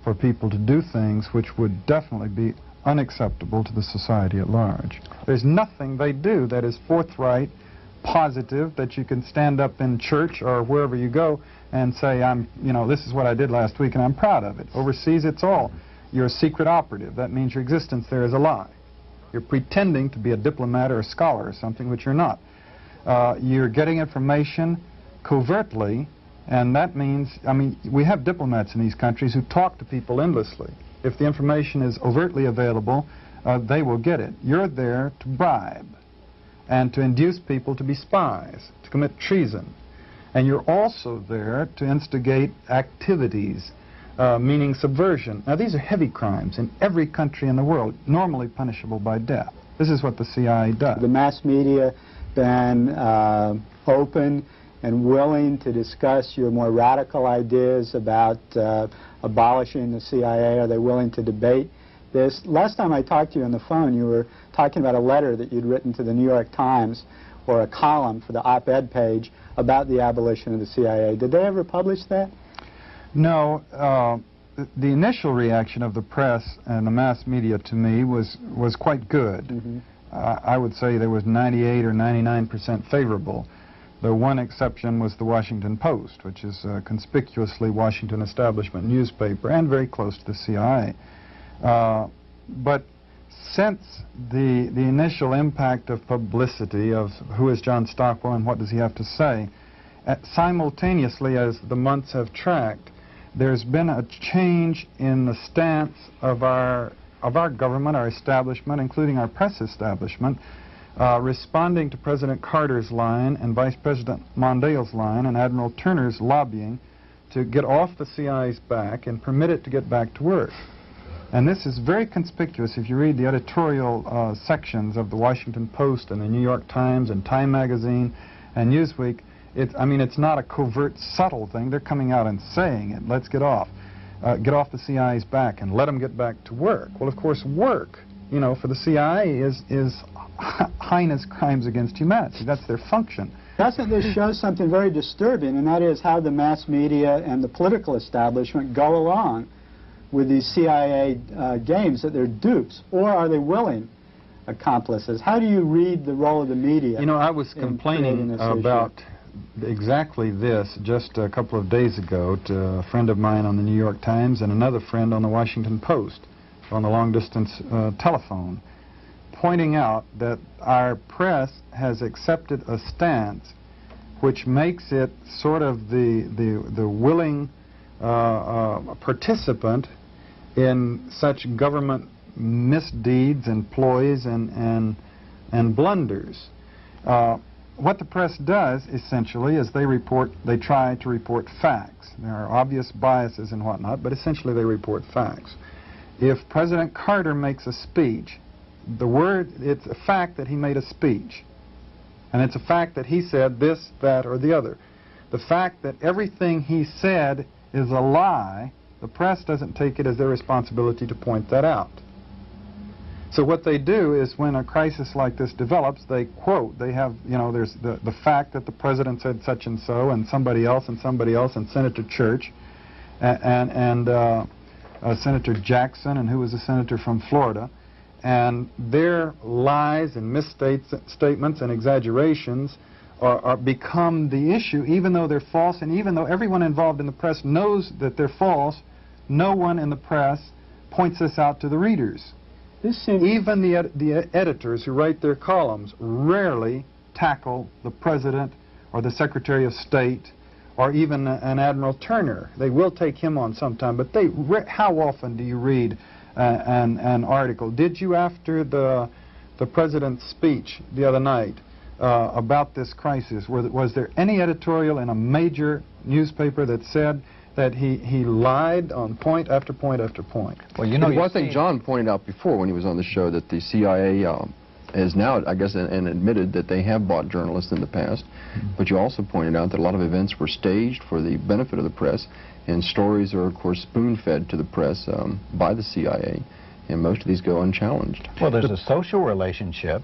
for people to do things which would definitely be unacceptable to the society at large. There's nothing they do that is forthright, positive, that you can stand up in church or wherever you go and say, this is what I did last week and I'm proud of it. Overseas, it's all. You're a secret operative. That means your existence there is a lie. You're pretending to be a diplomat or a scholar or something, which you're not. You're getting information covertly, and that means, we have diplomats in these countries who talk to people endlessly. If the information is overtly available, they will get it. You're there to bribe and to induce people to be spies, to commit treason. And you're also there to instigate activities, meaning subversion. Now, these are heavy crimes in every country in the world, normally punishable by death. This is what the CIA does. The mass media been open and willing to discuss your more radical ideas about abolishing the CIA? Are they willing to debate this? Last time I talked to you on the phone, you were talking about a letter that you'd written to the New York Times, or a column for the op-ed page about the abolition of the CIA. Did they ever publish that? No. The initial reaction of the press and the mass media to me was quite good. Mm-hmm. I would say there was 98 or 99% favorable. The one exception was the Washington Post, which is a conspicuously Washington establishment newspaper and very close to the CIA. But since the initial impact of publicity of who is John Stockwell and what does he have to say, simultaneously as the months have tracked, there's been a change in the stance of our government, our establishment, including our press establishment, responding to President Carter's line and Vice President Mondale's line and Admiral Turner's lobbying to get off the CIA's back and permit it to get back to work. And this is very conspicuous if you read the editorial sections of the Washington Post and the New York Times and Time Magazine and Newsweek. It's not a covert, subtle thing. They're coming out and saying it. Let's get off. Get off the CIA's back and let them get back to work. Well, of course, work, for the CIA is heinous crimes against humanity. That's their function. Doesn't this show something very disturbing, and that is how the mass media and the political establishment go along with these CIA games, that they're dupes, or are they willing accomplices? How do you read the role of the media? I was complaining about exactly this just a couple of days ago to a friend of mine on the New York Times and another friend on the Washington Post on the long-distance telephone, pointing out that our press has accepted a stance which makes it sort of the willing participant in such government misdeeds and ploys and blunders. What the press does, essentially, is they try to report facts. There are obvious biases and whatnot, but essentially they report facts. If President Carter makes a speech, it's a fact that he made a speech. And it's a fact that he said this, that, or the other. The fact that everything he said is a lie, the press doesn't take it as their responsibility to point that out. So what they do is when a crisis like this develops, they quote, they have, there's the fact that the president said such and so, and somebody else, and Senator Church, and Senator Jackson, and who was a senator from Florida, and their lies and misstatements and exaggerations become the issue, even though they're false, and even though everyone involved in the press knows that they're false, no one in the press points this out to the readers. Even the editors who write their columns rarely tackle the president or the Secretary of State or even an Admiral Turner. They will take him on sometime, but how often do you read an article? Did you, after the president's speech the other night, about this crisis? Was there any editorial in a major newspaper that said that he lied on point after point after point? Well, you know, I think John pointed out before when he was on the show that the CIA is now, I guess, and admitted that they have bought journalists in the past. But you also pointed out that a lot of events were staged for the benefit of the press, and stories are, of course, spoon-fed to the press by the CIA, and most of these go unchallenged. Well, there's a social relationship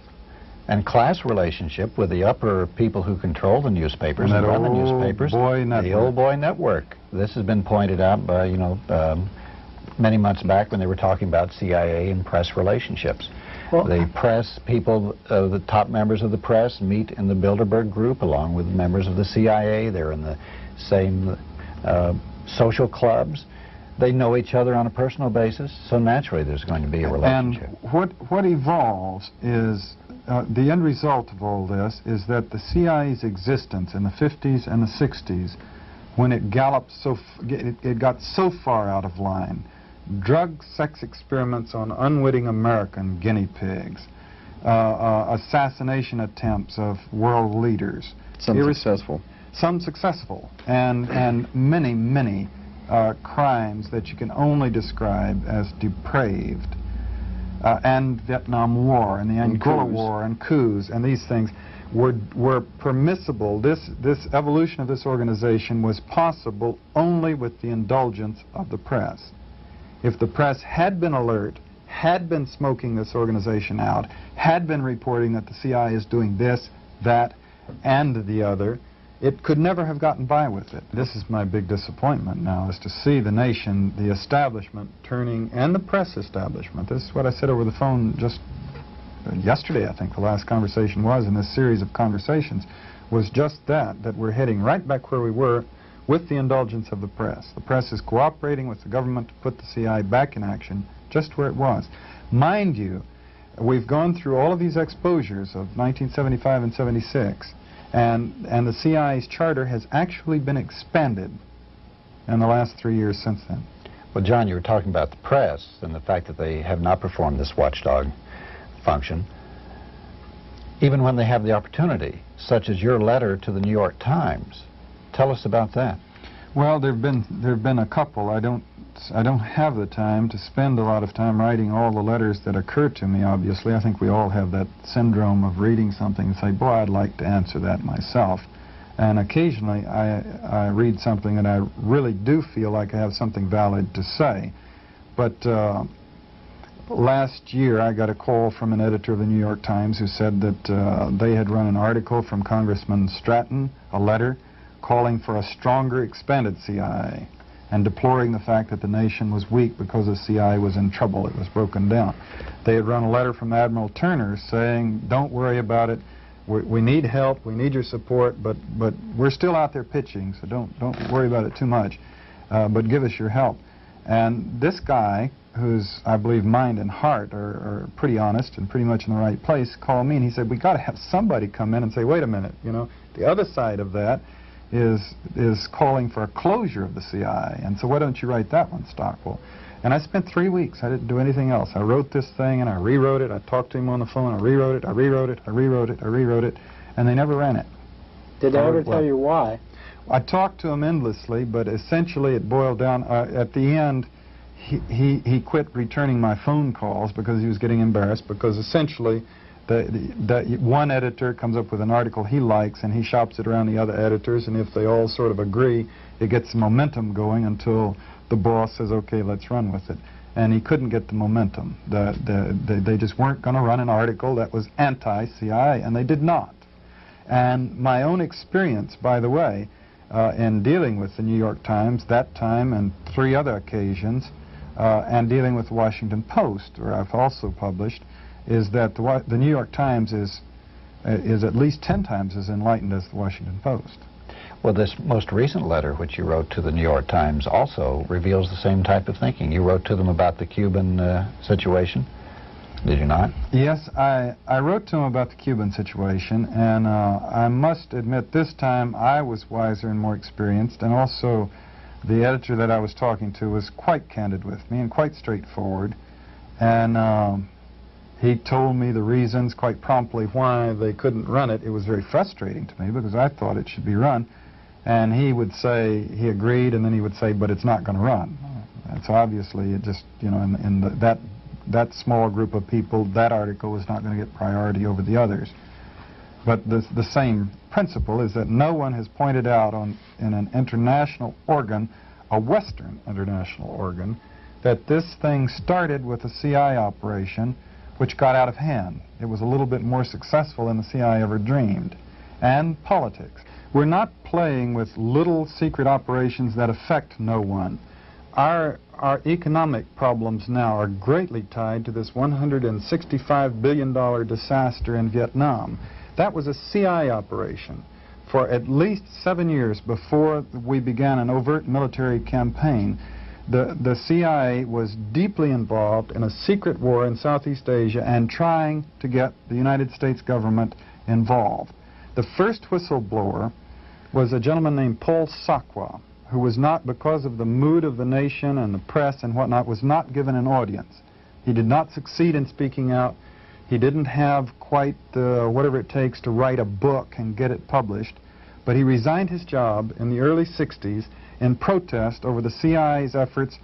and class relationship with the upper people who control the newspapers and run the newspapers. The old boy network. This has been pointed out by, you know, many months back when they were talking about CIA and press relationships. Well, the press people, the top members of the press meet in the Bilderberg group along with members of the CIA. They're in the same social clubs. They know each other on a personal basis, so naturally there's going to be a relationship. And what evolves is, the end result of all this is that the CIA's existence in the 50s and the 60s, when it galloped it got so far out of line, drug sex experiments on unwitting American guinea pigs, assassination attempts of world leaders. Some successful. Some successful, and many, many crimes that you can only describe as depraved, and Vietnam War, and the Angola War, and coups, and these things were permissible. This evolution of this organization was possible only with the indulgence of the press. If the press had been alert, had been smoking this organization out, had been reporting that the CIA is doing this, that, and the other, it could never have gotten by with it. This is my big disappointment now, is to see the nation, the establishment turning, and the press establishment. This is what I said over the phone just yesterday, I think the last conversation was in this series of conversations, was just that we're heading right back where we were with the indulgence of the press. The press is cooperating with the government to put the CIA back in action just where it was. Mind you, we've gone through all of these exposures of 1975 and 76, and the CIA's charter has actually been expanded in the last 3 years since then. Well, John, you were talking about the press and the fact that they have not performed this watchdog function, even when they have the opportunity, such as your letter to the New York Times. Tell us about that. Well, there've been a couple. I don't have the time to spend a lot of time writing all the letters that occur to me, obviously. I think we all have that syndrome of reading something and say, boy, I'd like to answer that myself. And occasionally I read something and I really do feel like I have something valid to say. But last year I got a call from an editor of the New York Times who said that they had run an article from Congressman Stratton, a letter, calling for a stronger, expanded CIA, and deploring the fact that the nation was weak because the CIA was in trouble. It was broken down. They had run a letter from Admiral Turner saying, don't worry about it. We need help. We need your support, but we're still out there pitching, so don't worry about it too much, but give us your help. And this guy, who's, I believe, mind and heart are pretty honest and pretty much in the right place, called me and he said, we got to have somebody come in and say, wait a minute, you know, the other side of that is calling for a closure of the CIA, and so why don't you write that one, Stockwell? And I spent 3 weeks. I didn't do anything else. I wrote this thing and I rewrote it. I talked to him on the phone. I rewrote it. I rewrote it. I rewrote it. I rewrote it, and they never ran it. Did they ever tell you why? I talked to him endlessly, but essentially it boiled down. At the end, he quit returning my phone calls because he was getting embarrassed, because essentially the one editor comes up with an article he likes and he shops it around the other editors, and if they all sort of agree, it gets momentum going until the boss says, okay, let's run with it. And he couldn't get the momentum. They just weren't going to run an article that was anti-CIA, and they did not. And my own experience, by the way, in dealing with the New York Times that time and 3 other occasions, and dealing with the Washington Post, where I've also published, is that the New York Times is at least 10 times as enlightened as the Washington Post. Well, this most recent letter, which you wrote to the New York Times, also reveals the same type of thinking. You wrote to them about the Cuban situation, did you not? Yes, I wrote to them about the Cuban situation, and I must admit this time I was wiser and more experienced, and also the editor that I was talking to was quite candid with me and quite straightforward. And He told me the reasons quite promptly why they couldn't run it. It was very frustrating to me because I thought it should be run. And he would say he agreed, and then he would say, but it's not going to run. And so obviously it just, you know, in that small group of people, that article was not going to get priority over the others. But the same principle is that no one has pointed out in an international organ, a Western international organ, that this thing started with a CIA operation which got out of hand. It was a little bit more successful than the CIA ever dreamed. And politics. We're not playing with little secret operations that affect no one. Our economic problems now are greatly tied to this $165 billion disaster in Vietnam. That was a CIA operation. For at least 7 years before we began an overt military campaign, the CIA was deeply involved in a secret war in Southeast Asia and trying to get the United States government involved. The first whistleblower was a gentleman named Paul Sakwa, who was not, because of the mood of the nation and the press and whatnot, was not given an audience. He did not succeed in speaking out. He didn't have quite whatever it takes to write a book and get it published, but he resigned his job in the early 60s in protest over the CIA's efforts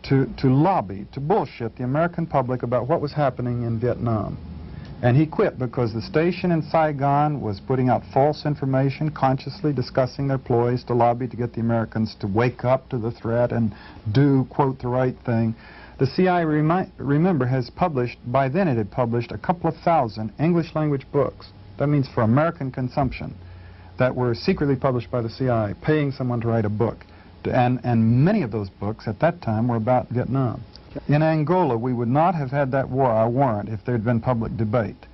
to lobby, to bullshit the American public about what was happening in Vietnam. And he quit because the station in Saigon was putting out false information, consciously discussing their ploys to lobby to get the Americans to wake up to the threat and do, quote, the right thing. The CIA, remember, has published, by then it had published a couple of thousand English language books. That means for American consumption, that were secretly published by the CIA, paying someone to write a book. And many of those books at that time were about Vietnam. In Angola, we would not have had that war, I warrant, if there had been public debate.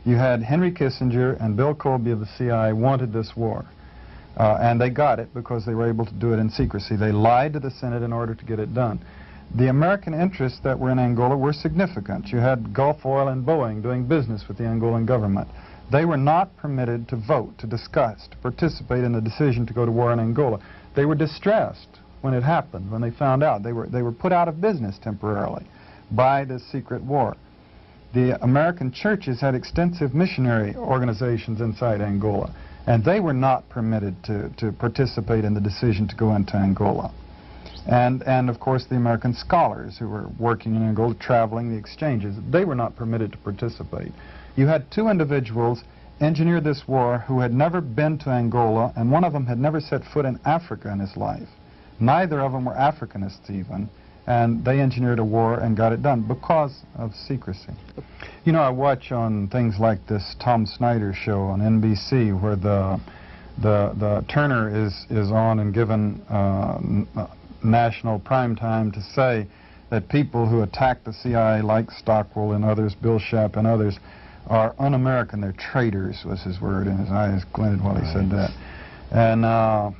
You had Henry Kissinger and Bill Colby of the CIA wanted this war. And they got it because they were able to do it in secrecy. They lied to the Senate in order to get it done. The American interests that were in Angola were significant. You had Gulf Oil and Boeing doing business with the Angolan government. They were not permitted to vote, to discuss, to participate in the decision to go to war in Angola. They were distressed when it happened, when they found out. They were put out of business temporarily by this secret war. The American churches had extensive missionary organizations inside Angola, and they were not permitted to participate in the decision to go into Angola. And of course the American scholars who were working in Angola, traveling the exchanges, they were not permitted to participate. You had two individuals engineer this war who had never been to Angola, and one of them had never set foot in Africa in his life. Neither of them were Africanists even, and they engineered a war and got it done because of secrecy. You know, I watch on things like this Tom Snyder show on NBC where the Turner is on and given national prime time to say that people who attack the CIA like Stockwell and others, Bill Shapp and others, are un-American. They're traitors, was his word, and his eyes glinted while he said that. And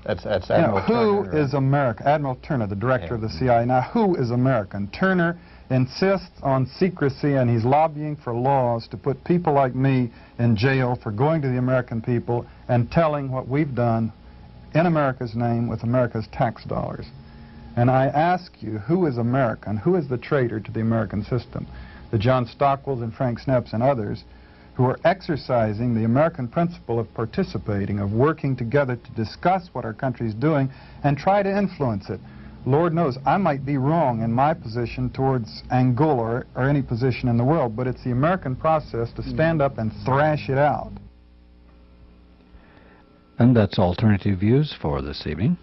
that's Admiral who Turner, is America? Admiral Turner, the director of the CIA. Now, who is American? Turner insists on secrecy, and he's lobbying for laws to put people like me in jail for going to the American people and telling what we've done in America's name with America's tax dollars. And I ask you, who is American? Who is the traitor to the American system? The John Stockwells and Frank Snepps and others who are exercising the American principle of participating, of working together to discuss what our country is doing and try to influence it. Lord knows, I might be wrong in my position towards Angola or any position in the world, but it's the American process to stand up and thrash it out. And that's Alternative Views for this evening.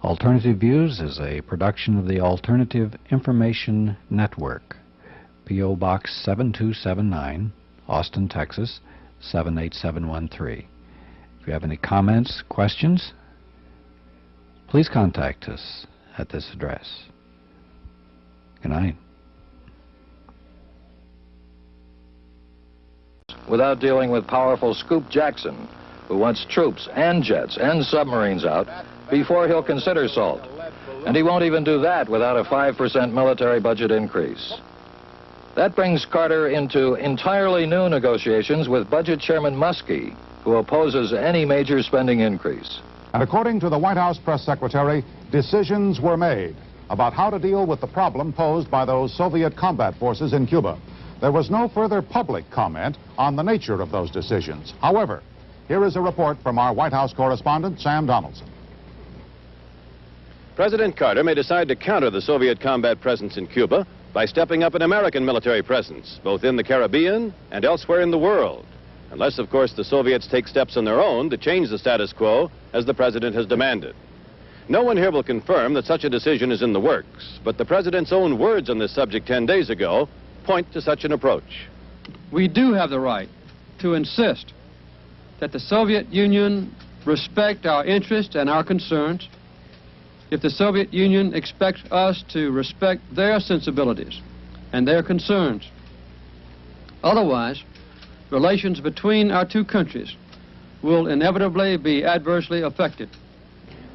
Alternative Views is a production of the Alternative Information Network. P.O. Box 7279, Austin, Texas 78713. If you have any comments, questions, please contact us at this address. Good night. Without dealing with powerful Scoop Jackson, who wants troops and jets and submarines out before he'll consider SALT. And he won't even do that without a 5% military budget increase. That brings Carter into entirely new negotiations with Budget Chairman Muskie, who opposes any major spending increase. And according to the White House press secretary, decisions were made about how to deal with the problem posed by those Soviet combat forces in Cuba. There was no further public comment on the nature of those decisions. However, here is a report from our White House correspondent, Sam Donaldson. President Carter may decide to counter the Soviet combat presence in Cuba by stepping up an American military presence, both in the Caribbean and elsewhere in the world. Unless, of course, the Soviets take steps on their own to change the status quo, as the president has demanded. No one here will confirm that such a decision is in the works, but the president's own words on this subject 10 days ago point to such an approach. We do have the right to insist that the Soviet Union respect our interests and our concerns. If the Soviet Union expects us to respect their sensibilities and their concerns, otherwise, relations between our two countries will inevitably be adversely affected.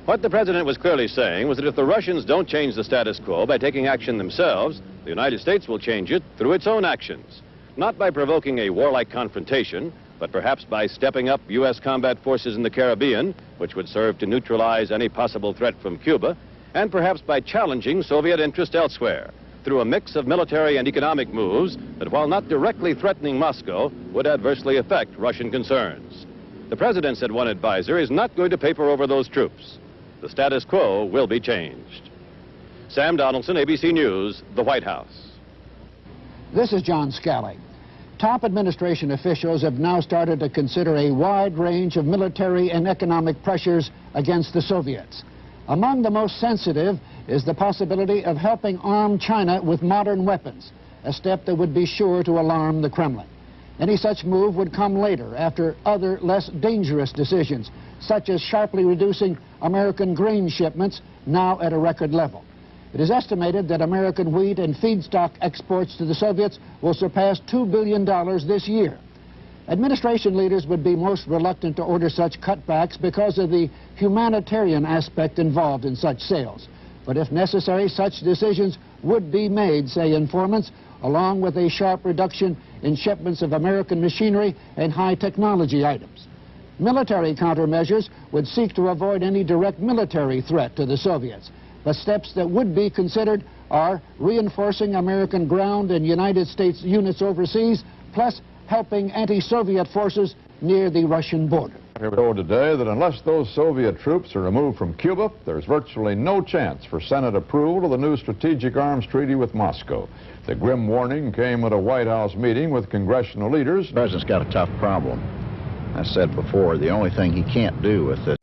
What the president was clearly saying was that if the Russians don't change the status quo by taking action themselves, the United States will change it through its own actions, not by provoking a warlike confrontation, but perhaps by stepping up U.S. combat forces in the Caribbean, which would serve to neutralize any possible threat from Cuba, and perhaps by challenging Soviet interest elsewhere, through a mix of military and economic moves that, while not directly threatening Moscow, would adversely affect Russian concerns. The president, said one advisor, is not going to paper over those troops. The status quo will be changed. Sam Donaldson, ABC News, the White House. This is John Scali. Top administration officials have now started to consider a wide range of military and economic pressures against the Soviets. Among the most sensitive is the possibility of helping arm China with modern weapons, a step that would be sure to alarm the Kremlin. Any such move would come later, after other less dangerous decisions, such as sharply reducing American grain shipments, now at a record level. It is estimated that American wheat and feedstock exports to the Soviets will surpass $2 billion this year. Administration leaders would be most reluctant to order such cutbacks because of the humanitarian aspect involved in such sales. But if necessary, such decisions would be made, say informants, along with a sharp reduction in shipments of American machinery and high technology items. Military countermeasures would seek to avoid any direct military threat to the Soviets. But steps that would be considered are reinforcing American ground and United States units overseas, plus helping anti-Soviet forces near the Russian border. We're told today that unless those Soviet troops are removed from Cuba, there's virtually no chance for Senate approval of the new strategic arms treaty with Moscow. The grim warning came at a White House meeting with congressional leaders. The president's got a tough problem. I said before, the only thing he can't do with this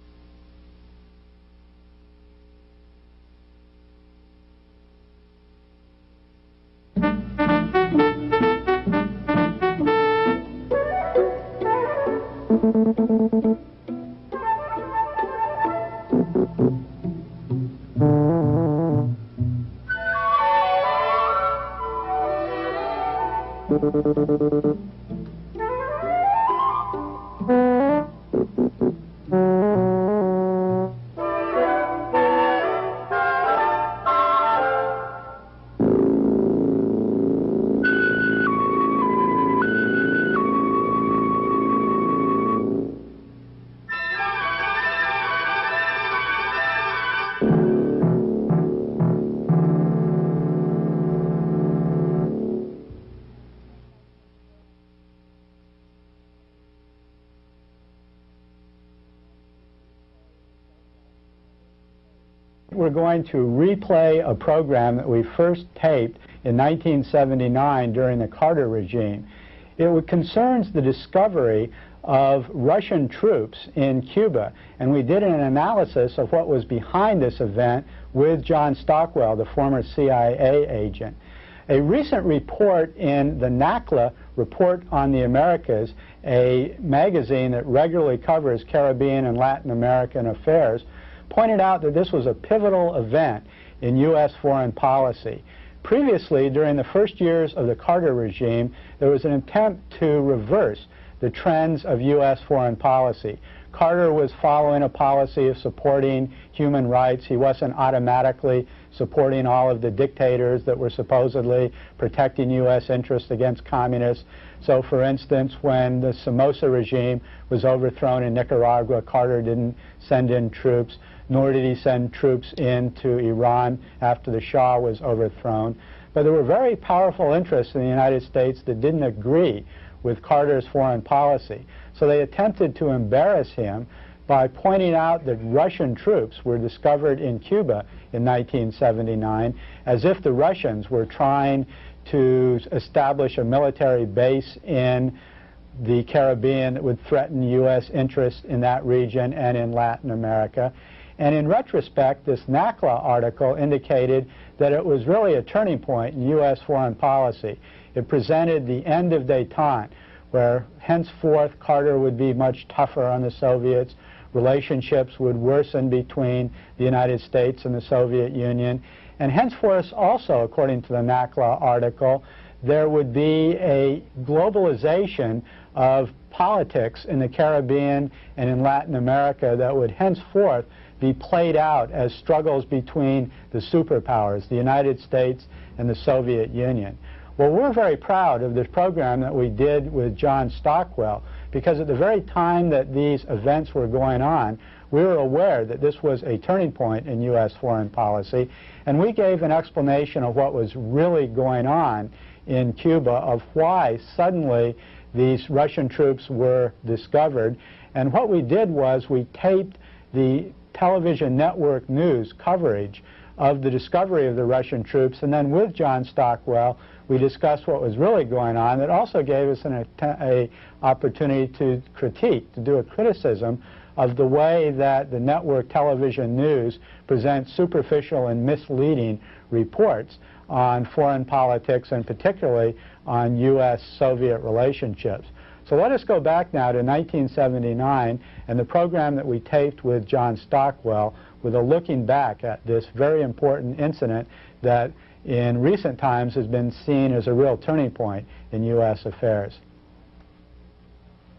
We're going to replay a program that we first taped in 1979 during the Carter regime. It concerns the discovery of Russian troops in Cuba, and we did an analysis of what was behind this event with John Stockwell, the former CIA agent. A recent report in the NACLA Report on the Americas, a magazine that regularly covers Caribbean and Latin American affairs, pointed out that this was a pivotal event in U.S. foreign policy. Previously, during the first years of the Carter regime, there was an attempt to reverse the trends of U.S. foreign policy. Carter was following a policy of supporting human rights. He wasn't automatically supporting all of the dictators that were supposedly protecting U.S. interests against communists. So, for instance, when the Somoza regime was overthrown in Nicaragua, Carter didn't send in troops, nor did he send troops into Iran after the Shah was overthrown. But there were very powerful interests in the United States that didn't agree with Carter's foreign policy. So they attempted to embarrass him by pointing out that Russian troops were discovered in Cuba in 1979, as if the Russians were trying to establish a military base in the Caribbean that would threaten U.S. interests in that region and in Latin America. And in retrospect, this NACLA article indicated that it was really a turning point in U.S. foreign policy. It presented the end of détente, where henceforth Carter would be much tougher on the Soviets, relationships would worsen between the United States and the Soviet Union, and henceforth also, according to the NACLA article, there would be a globalization of politics in the Caribbean and in Latin America that would henceforth be played out as struggles between the superpowers, the United States and the Soviet Union. Well, we're very proud of this program that we did with John Stockwell, because at the very time that these events were going on, we were aware that this was a turning point in U.S. foreign policy, and we gave an explanation of what was really going on in Cuba, of why suddenly these Russian troops were discovered. And what we did was we taped the television network news coverage of the discovery of the Russian troops, and then with John Stockwell we discussed what was really going on. It also gave us an opportunity to critique, to do a criticism of the way that the network television news presents superficial and misleading reports on foreign politics, and particularly on U.S.-Soviet relationships. So let us go back now to 1979 and the program that we taped with John Stockwell, with a looking back at this very important incident that in recent times has been seen as a real turning point in U.S. affairs.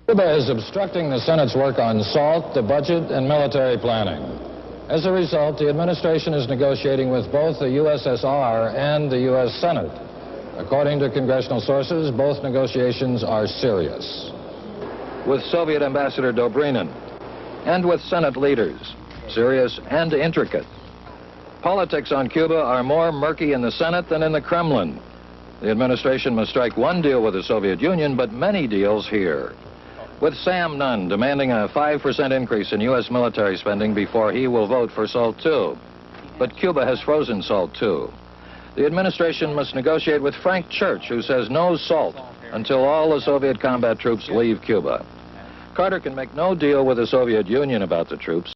Cuba is obstructing the Senate's work on SALT, the budget, and military planning. As a result, the administration is negotiating with both the USSR and the U.S. Senate. According to congressional sources, both negotiations are serious. With Soviet Ambassador Dobrynin and with Senate leaders, serious and intricate. Politics on Cuba are more murky in the Senate than in the Kremlin. The administration must strike one deal with the Soviet Union, but many deals here. With Sam Nunn demanding a 5% increase in U.S. military spending before he will vote for SALT II. But Cuba has frozen SALT II. The administration must negotiate with Frank Church, who says no SALT until all the Soviet combat troops leave Cuba. Carter can make no deal with the Soviet Union about the troops.